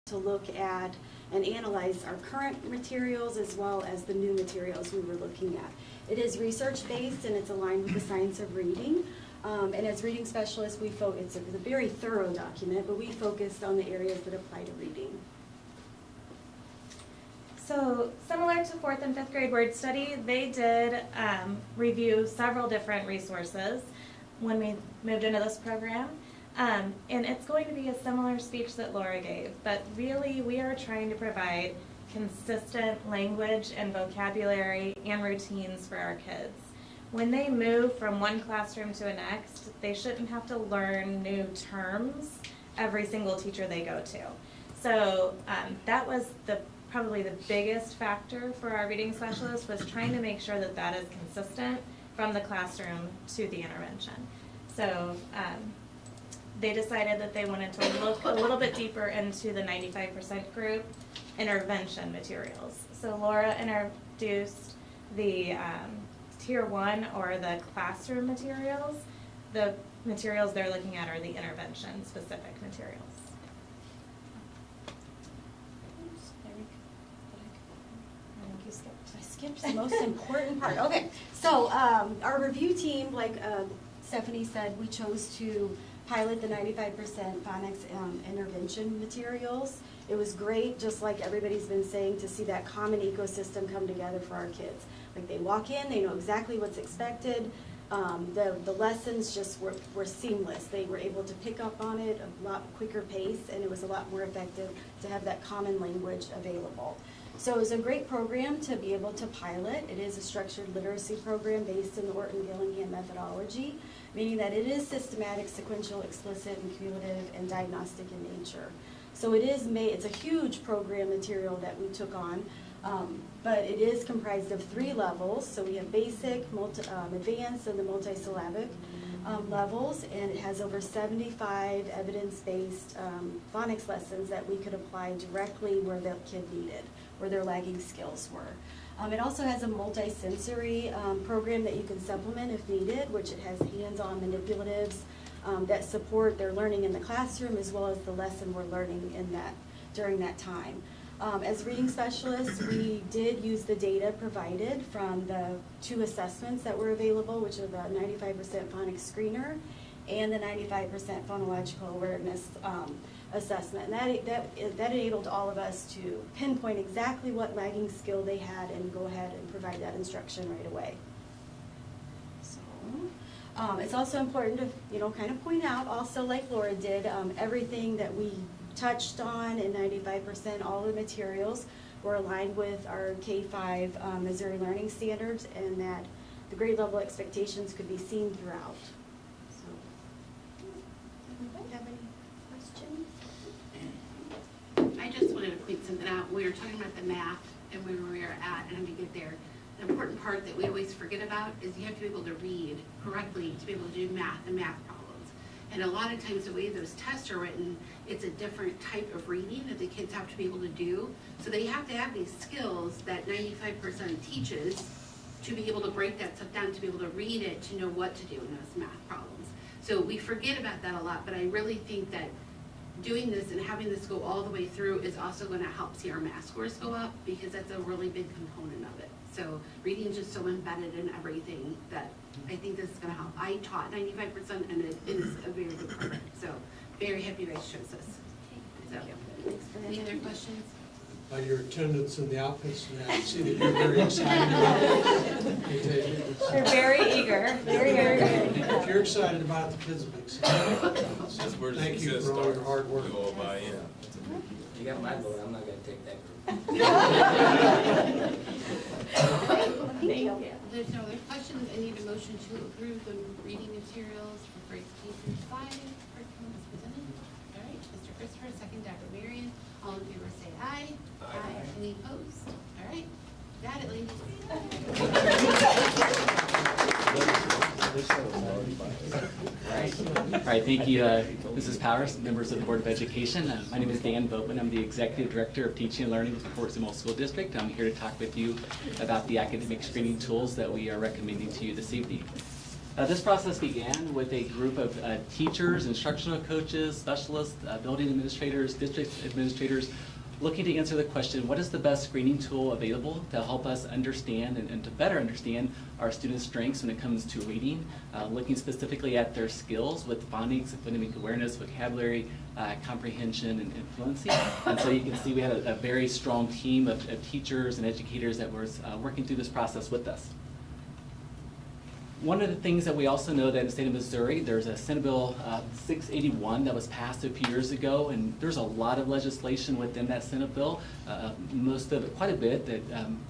to look at and analyze our current materials as well as the new materials we were looking at. It is research-based and it's aligned with the science of reading. And as reading specialists, it's a very thorough document, but we focused on the areas that apply to reading. So similar to 4th and 5th grade word study, they did review several different resources when we moved into this program. And it's going to be a similar speech that Laura gave, but really we are trying to provide consistent language and vocabulary and routines for our kids. When they move from one classroom to the next, they shouldn't have to learn new terms every single teacher they go to. So that was probably the biggest factor for our reading specialist, was trying to make sure that that is consistent from the classroom to the intervention. So they decided that they wanted to look a little bit deeper into the 95% group intervention materials. So Laura introduced the Tier 1 or the classroom materials. The materials they're looking at are the intervention specific materials. I skipped the most important part. Okay, so our review team, like Stephanie said, we chose to pilot the 95% phonics intervention materials. It was great, just like everybody's been saying, to see that common ecosystem come together for our kids. Like they walk in, they know exactly what's expected. The lessons just were seamless. They were able to pick up on it a lot quicker pace, and it was a lot more effective to have that common language available. So it was a great program to be able to pilot. It is a structured literacy program based in the Orton-Gillingham methodology, meaning that it is systematic, sequential, explicit, and cumulative, and diagnostic in nature. So it's a huge program material that we took on, but it is comprised of 3 levels. So we have basic, advanced, and the multisyllabic levels, and it has over 75 evidence-based phonics lessons that we could apply directly where the kid needed, where their lagging skills were. It also has a multi-sensory program that you can supplement if needed, which it has hands-on manipulatives that support their learning in the classroom as well as the lesson we're learning during that time. As reading specialists, we did use the data provided from the 2 assessments that were available, which are the 95% phonics screener and the 95% phonological awareness assessment. And that enabled all of us to pinpoint exactly what lagging skill they had and go ahead and provide that instruction right away. So, it's also important to kind of point out, also like Laura did, everything that we touched on in 95%, all the materials were aligned with our K-5 Missouri Learning Standards, and that the grade level expectations could be seen throughout. So, anybody have any questions? I just wanted to point something out. We were talking about the math and where we are at and how to get there. The important part that we always forget about is you have to be able to read correctly to be able to do math and math problems. And a lot of times the way those tests are written, it's a different type of reading that the kids have to be able to do. So they have to have these skills that 95% teaches to be able to break that stuff down, to be able to read it, to know what to do in those math problems. So we forget about that a lot, but I really think that doing this and having this go all the way through is also going to help see our math scores go up, because that's a really big component of it. So reading is just so embedded in everything that I think this is going to help. I taught 95% and it is a very good part. So very happy you guys chose this. So, any other questions? By your attendance and the outfits, and I see that you're very excited about it. They're very eager, very, very good. If you're excited about it, the kids will be excited. That's where the Thank you success for all your starts. hard work. We all buy in. You got my vote, I'm not gonna take that group. Thank you. There's no other questions. I need a motion to approve the reading materials for grades K through 5. Curriculum is presented. All right, Mr. Christopher, second Dr. Marion. All in favor say aye. Aye. Any opposed? All right, got it, ladies. All right, thank you, Mrs. Powers, members of the Board of Education. My name is Dan Boatman. I'm the Executive Director of Teaching and Learning with the Fort Zumwalt School District. I'm here to talk with you about the academic screening tools that we are recommending to you this evening. This process began with a group of teachers, instructional coaches, specialists, building administrators, district administrators, looking to answer the question, what is the best screening tool available to help us understand and to better understand our students' strengths when it comes to reading, looking specifically at their skills with phonics, phonemic awareness, vocabulary, comprehension, and fluency. And so you can see we had a very strong team of teachers and educators that were working through this process with us. One of the things that we also know that in the state of Missouri, there's a Senate Bill 681 that was passed a few years ago, and there's a lot of legislation within that Senate bill, most of it, quite a bit, that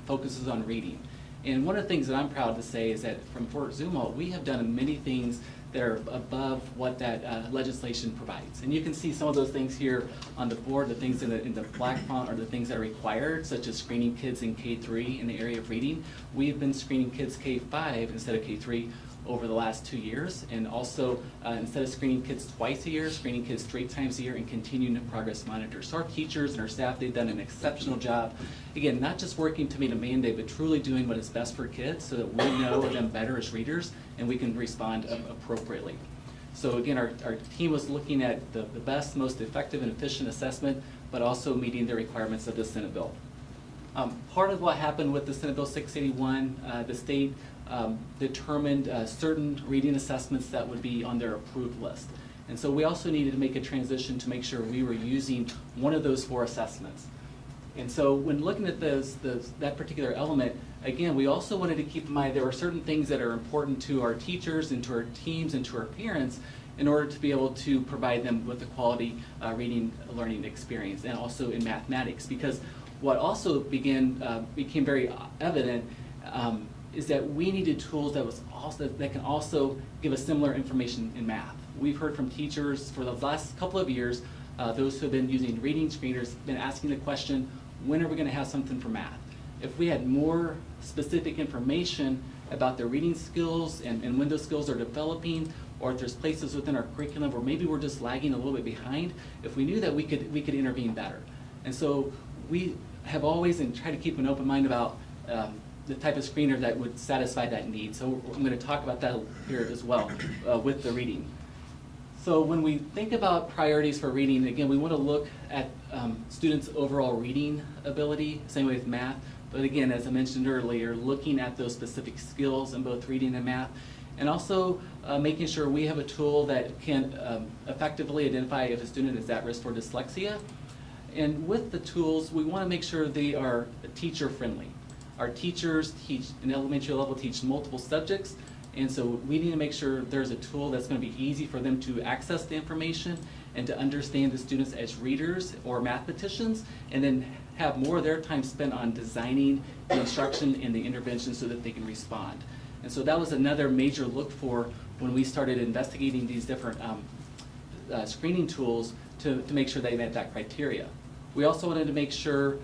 focuses on reading. And one of the things that I'm proud to say is that from Fort Zumwalt, we have done many things that are above what that legislation provides. And you can see some of those things here on the board. The things in the black font are the things that are required, such as screening kids in K-3 in the area of reading. We have been screening kids K-5 instead of K-3 over the last 2 years, and also instead of screening kids twice a year, screening kids 3 times a year and continuing to progress monitor. So our teachers and our staff, they've done an exceptional job. Again, not just working to meet a mandate, but truly doing what is best for kids so that we know them better as readers and we can respond appropriately. So again, our team was looking at the best, most effective and efficient assessment, but also meeting the requirements of the Senate bill. Part of what happened with the Senate Bill 681, the state determined certain reading assessments that would be on their approved list. And so we also needed to make a transition to make sure we were using one of those 4 assessments. And so when looking at that particular element, again, we also wanted to keep in mind there are certain things that are important to our teachers and to our teams and to our parents in order to be able to provide them with a quality reading learning experience, and also in mathematics. Because what also became very evident is that we needed tools that can also give us similar information in math. We've heard from teachers for the last couple of years, those who have been using reading screeners, been asking the question, when are we going to have something for math? If we had more specific information about their reading skills and when those skills are developing, or if there's places within our curriculum where maybe we're just lagging a little bit behind, if we knew that, we could intervene better. And so we have always tried to keep an open mind about the type of screener that would satisfy that need. So I'm going to talk about that here as well with the reading. So when we think about priorities for reading, again, we want to look at students' overall reading ability, same way with math. But again, as I mentioned earlier, looking at those specific skills in both reading and math, and also making sure we have a tool that can effectively identify if a student is at risk for dyslexia. And with the tools, we want to make sure they are teacher-friendly. Our teachers teach, in elementary level, teach multiple subjects, and so we need to make sure there's a tool that's going to be easy for them to access the information and to understand the students as readers or mathematicians, and then have more of their time spent on designing the instruction and the intervention so that they can respond. And so that was another major look for when we started investigating these different screening tools to make sure they met that criteria. We also wanted to make sure,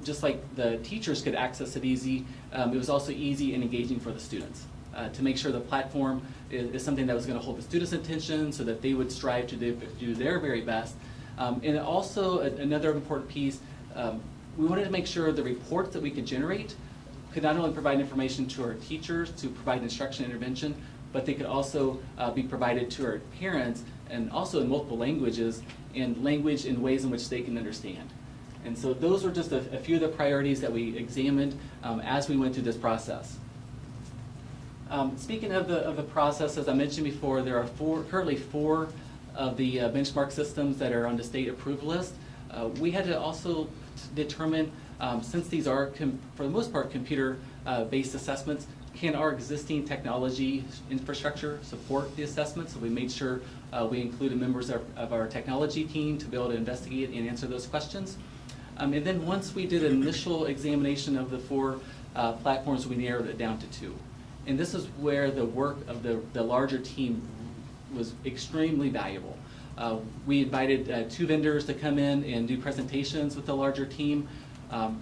just like the teachers could access it easy, it was also easy and engaging for the students. To make sure the platform is something that was going to hold the students' attention so that they would strive to do their very best. And also another important piece, we wanted to make sure the reports that we could generate could not only provide information to our teachers to provide instruction and intervention, but they could also be provided to our parents, and also in multiple languages, and language in ways in which they can understand. And so those were just a few of the priorities that we examined as we went through this process. Speaking of the process, as I mentioned before, there are currently four of the benchmark systems that are on the state approved list. We had to also determine, since these are, for the most part, computer-based assessments, can our existing technology infrastructure support the assessment? So we made sure we included members of our technology team to be able to investigate and answer those questions. And then once we did an initial examination of the four platforms, we narrowed it down to two. And this is where the work of the larger team was extremely valuable. We invited two vendors to come in and do presentations with the larger team.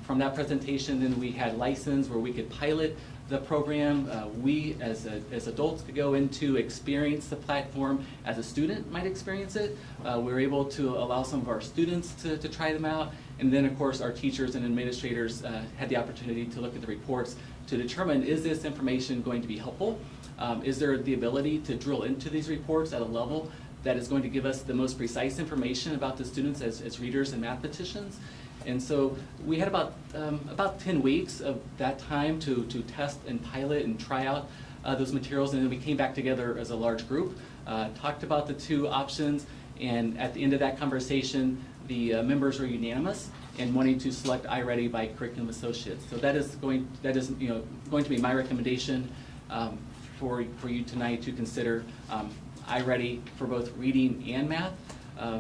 From that presentation, then we had license where we could pilot the program. We, as adults, could go into experience the platform as a student might experience it. We were able to allow some of our students to try them out. And then, of course, our teachers and administrators had the opportunity to look at the reports to determine, is this information going to be helpful is there the ability to drill into these reports at a level that is going to give us the most precise information about the students as readers and mathematicians? And so we had about 10 weeks of that time to test and pilot and try out those materials, and then we came back together as a large group, talked about the two options, and at the end of that conversation, the members were unanimous in wanting to select iReady by Curriculum Associates. So that is going to be my recommendation for you tonight to consider iReady for both reading and math,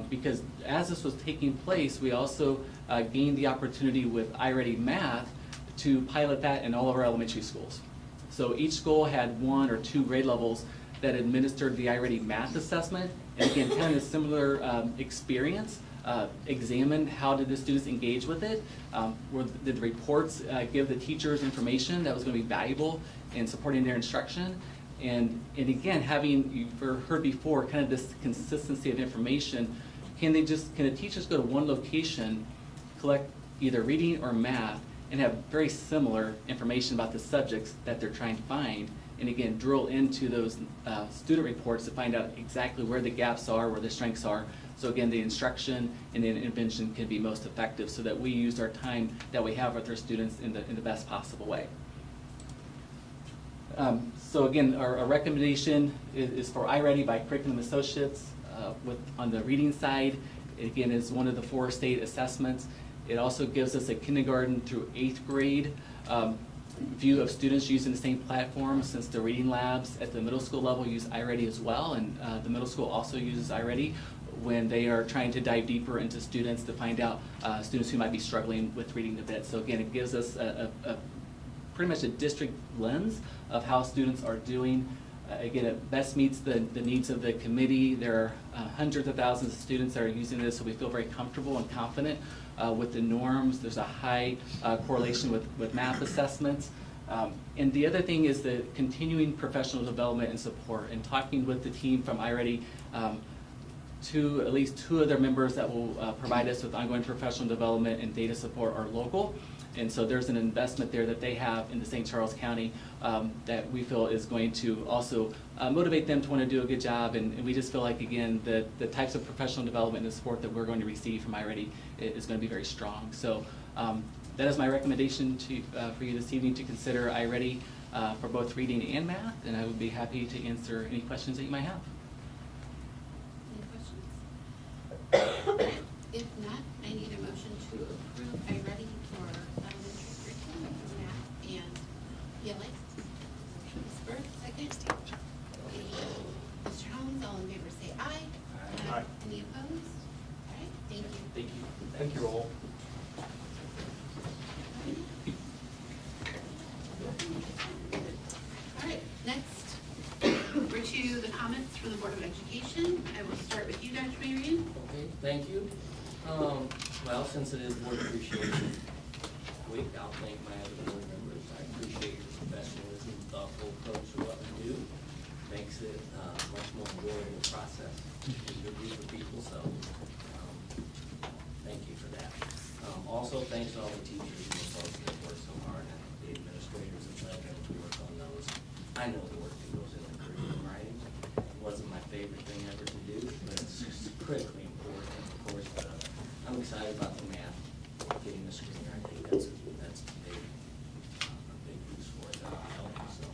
because as this was taking place, we also gained the opportunity with iReady Math to pilot that in all of our elementary schools. So each school had 1 or 2 grade levels that administered the iReady Math assessment, and again, kind of a similar experience. Examine how did the students engage with it, did the reports give the teachers information that was going to be valuable in supporting their instruction, and again, having, you've heard before, kind of this consistency of information. Can the teachers go to one location, collect either reading or math, and have very similar information about the subjects that they're trying to find, and again, drill into those student reports to find out exactly where the gaps are, where the strengths are. So again, the instruction and the intervention can be most effective so that we use our time that we have with our students in the best possible way. So again, our recommendation is for iReady by Curriculum Associates. On the reading side, again, is one of the 4 state assessments. It also gives us a kindergarten through 8th grade view of students using the same platform, since the reading labs at the middle school level use iReady as well, and the middle school also uses iReady when they are trying to dive deeper into students to find out students who might be struggling with reading a bit. So again, it gives us pretty much a district lens of how students are doing. Again, it best meets the needs of the committee. There are hundreds of thousands of students that are using this, so we feel very comfortable and confident with the norms. There's a high correlation with math assessments. And the other thing is the continuing professional development and support, and talking with the team from iReady, at least 2 of their members that will provide us with ongoing professional development and data support are local. And so there's an investment there that they have in the St. Charles County that we feel is going to also motivate them to want to do a good job. And we just feel like, again, the types of professional development and support that we're going to receive from iReady is going to be very strong. So that is my recommendation for you this evening, to consider iReady for both reading and math. And I would be happy to answer any questions that you might have. Any questions? If not, I need a motion to approve iReady for elementary curriculum for math and ELA. Ms. Bird, second. Mr. Holmes, all in favor say aye. Aye. Any opposed? All right, thank you. Thank you. Thank you all. All right, next, we're to the comments from the Board of Education. I will start with you, Dr. Marion. Okay, thank you. Well, since it is Board Appreciation Week, I'll thank my other board members. I appreciate your professionalism, thoughtful approach to what we do. Makes it a much more enjoyable process. It's a good group of people, so thank you for that. Also, thanks to all the teachers and the folks that work so hard, and the administrators and such as we work on those. I know the work that goes into curriculum writing. It wasn't my favorite thing ever to do, but it's just critically important, of course. I'm excited about the math, getting the screen. I think that's a big boost for it. That'll help us. So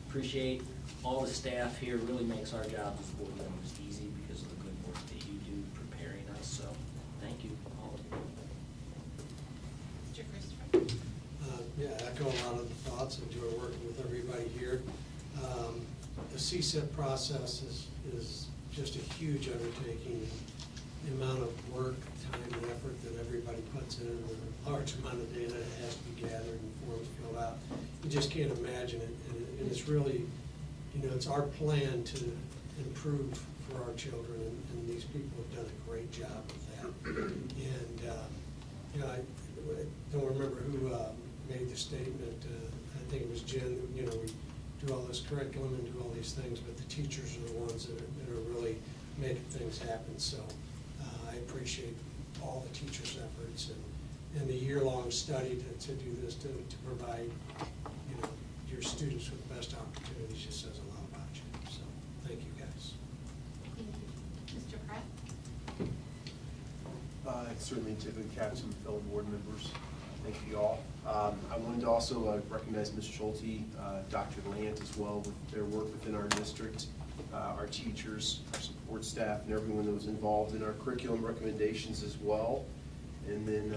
appreciate all the staff here. Really makes our job as board members easy because of the good work that you do preparing us. So thank you, all of you. Mr. Christopher. Yeah, echo a lot of the thoughts. Enjoy working with everybody here. The CSEP process is just a huge undertaking. The amount of work, time, and effort that everybody puts in, the large amount of data that has to be gathered and forms filled out, you just can't imagine it. And it's really, it's our plan to improve for our children, and these people have done a great job with that. And, I don't remember who made the statement. I think it was Jen. We do all this curriculum and do all these things, but the teachers are the ones that are really making things happen. So I appreciate all the teachers' efforts and the year-long study to do this, to provide, your students with the best opportunities just says a lot about you. So, thank you guys. Thank you. Mr. Pratt? Certainly to the captain, fellow board members, thank you all. I wanted to also recognize Ms. Schulte, Dr. Lant as well with their work within our district, our teachers, our support staff, and everyone that was involved in our curriculum recommendations as well. And then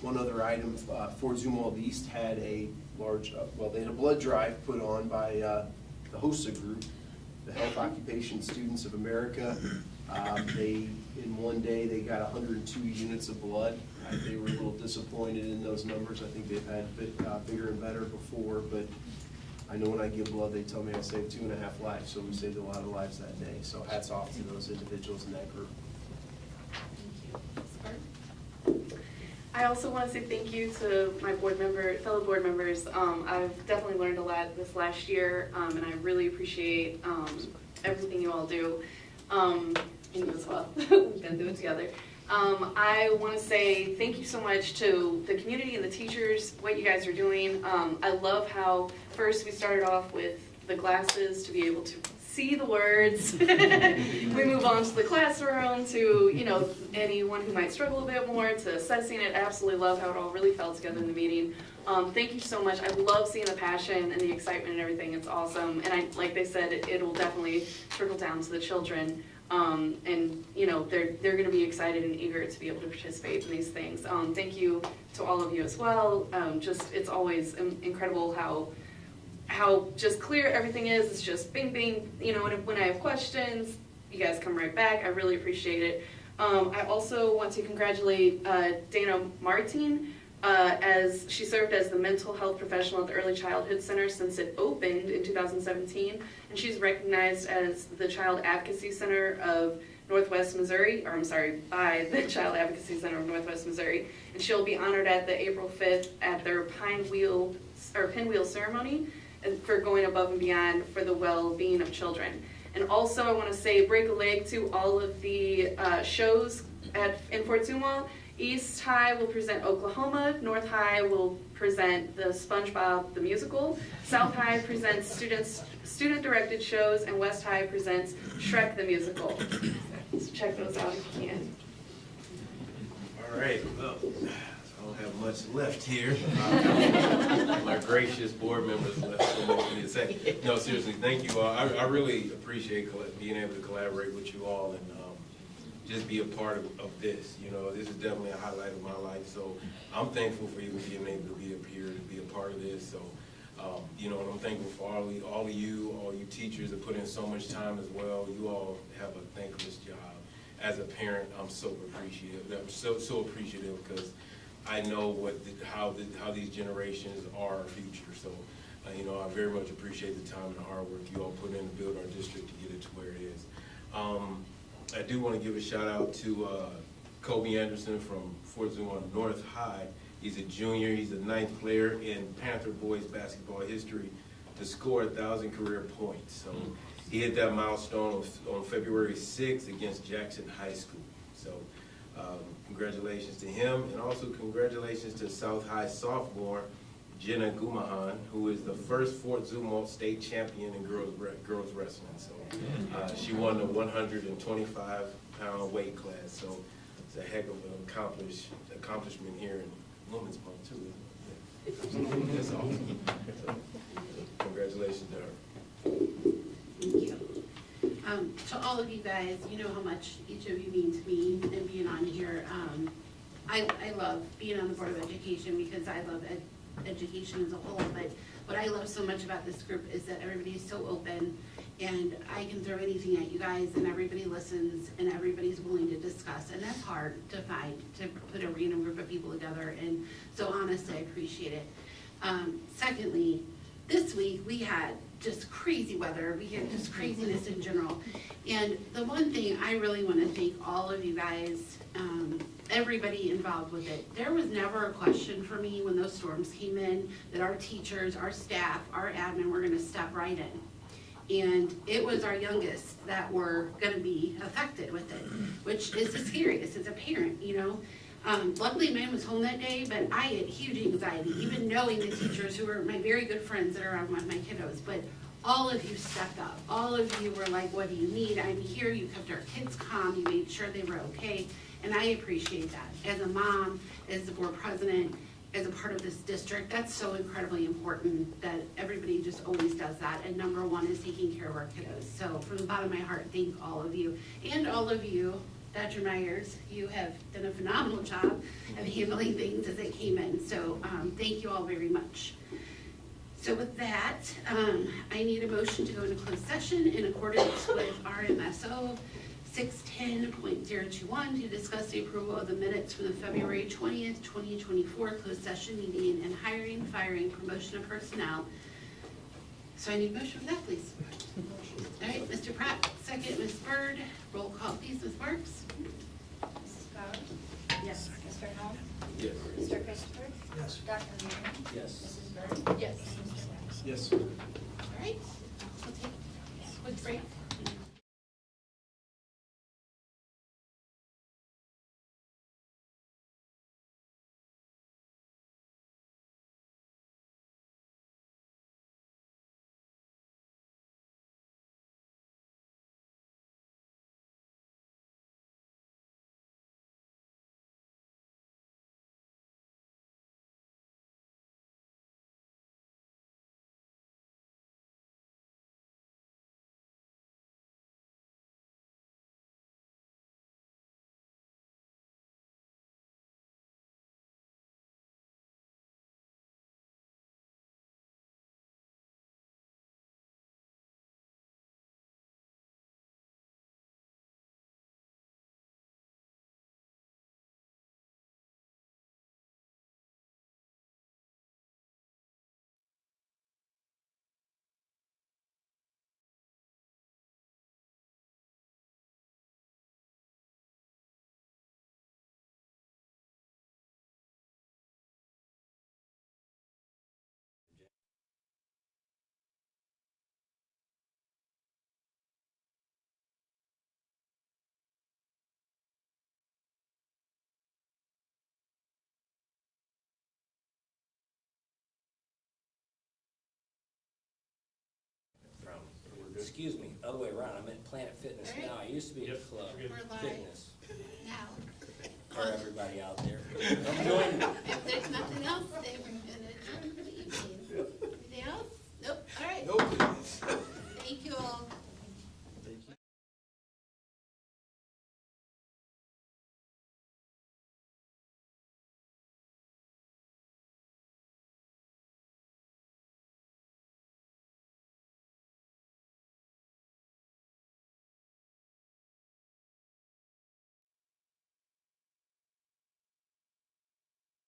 one other item, Fort Zumwalt East had a large, they had a blood drive put on by the HOSA group, the Health Occupation Students of America. In one day, they got 102 units of blood. They were a little disappointed in those numbers. I think they've had bigger and better before, but I know when I give blood, they tell me I saved 2.5 lives, so we saved a lot of lives that day. So hats off to those individuals in that group. I also want to say thank you to my fellow board members. I've definitely learned a lot this last year, and I really appreciate everything you all do. And you as well. We've been through it together. I want to say thank you so much to the community and the teachers, what you guys are doing. I love how first we started off with the glasses to be able to see the words. We move on to the classroom, to anyone who might struggle a bit more, to assessing it. I absolutely love how it all really fell together in the meeting. Thank you so much. I love seeing the passion and the excitement and everything. It's awesome. And like they said, it'll definitely trickle down to the children. And they're going to be excited and eager to be able to participate in these things. Thank you to all of you as well. It's always incredible how just clear everything is. It's just bing, bing. When I have questions, you guys come right back. I really appreciate it. I also want to congratulate Dana Martin, as she served as the mental health professional at the Early Childhood Center since it opened in 2017, and she's recognized as the Child Advocacy Center of Northwest Missouri, by the Child Advocacy Center of Northwest Missouri, and she'll be honored at the April 5th at their pinwheel ceremony for going above and beyond for the well-being of children. And also I want to say break a leg to all of the shows in Fort Zumwalt. East High will present Oklahoma, North High will present the SpongeBob the Musical, South High presents student-directed shows, and West High presents Shrek the Musical. So check those out if you can. All right, well, I don't have much left here. My gracious board members left so much for me to say. No, seriously, thank you all. I really appreciate being able to collaborate with you all and just be a part of this. This is definitely a highlight of my life. So I'm thankful for even being able to be up here, to be a part of this. So, and I'm thankful for all of you teachers that put in so much time as well. You all have a thankless job. As a parent, I'm so appreciative. I'm so appreciative because I know how these generations are our future. So, I very much appreciate the time and the hard work you all put in to build our district to get it to where it is. I do want to give a shout out to Kobe Anderson from Fort Zumwalt North High. He's a junior. He's the 9th player in Panther boys basketball history to score 1,000 career points. So he hit that milestone on February 6th against Jackson High School. So congratulations to him, and also congratulations to South High sophomore Jenna Gumahan, who is the first Fort Zumwalt state champion in girls wrestling. So she won the 125-pound weight class. So it's a heck of an accomplishment here in women's ball too. Yeah. That's awesome. So, congratulations to her. Thank you. To all of you guys, you know how much each of you mean to me and being on here. I love being on the Board of Education because I love education as a whole, but what I love so much about this group is that everybody is so open, and I can throw anything at you guys and everybody listens and everybody's willing to discuss, and that's hard to find, to put a random group of people together, and so honestly I appreciate it. Secondly, this week we had just crazy weather, we had just craziness in general, and the one thing I really want to thank all of you guys, everybody involved with it. There was never a question for me when those storms came in that our teachers, our staff, our admin were going to step right in. And it was our youngest that were going to be affected with it, which is the scariest as a parent, Luckily, mine was home that day, but I had huge anxiety, even knowing the teachers who are my very good friends that are around with my kiddos. But all of you stepped up. All of you were like, what do you need? I'm here. You kept our kids calm. You made sure they were okay. And I appreciate that. As a mom, as the board president, as a part of this district, that's so incredibly important that everybody just always does that. And number one is taking care of our kiddos. So from the bottom of my heart, thank all of you. And all of you, Dr. Myers, you have done a phenomenal job of handling things as they came in. So thank you all very much. So with that, I need a motion to go into closed session in accordance with RMSO 610.021 to discuss the approval of the minutes from the February 20th, 2024 closed session meeting and hiring, firing, promotion of personnel. So I need a motion for that, please. All right, Mr. Pratt, second, Ms. Byrd. Roll call, please, Ms. Marks. Mrs. Bowers? Yes. Mr. Helm? Yes. Mr. Christopher? Yes. Dr. Meyer? Yes. Mrs. Byrd? Yes. Mr. West? Yes. All right, we'll take a quick break. Excuse me, other way around, I'm at Planet Fitness All right. now, I used to be at Club We're live. Fitness, Now, for everybody out there. Come join me. if there's nothing else, then we're gonna adjourn for the evening. Anything else? Nope, all right. Nope.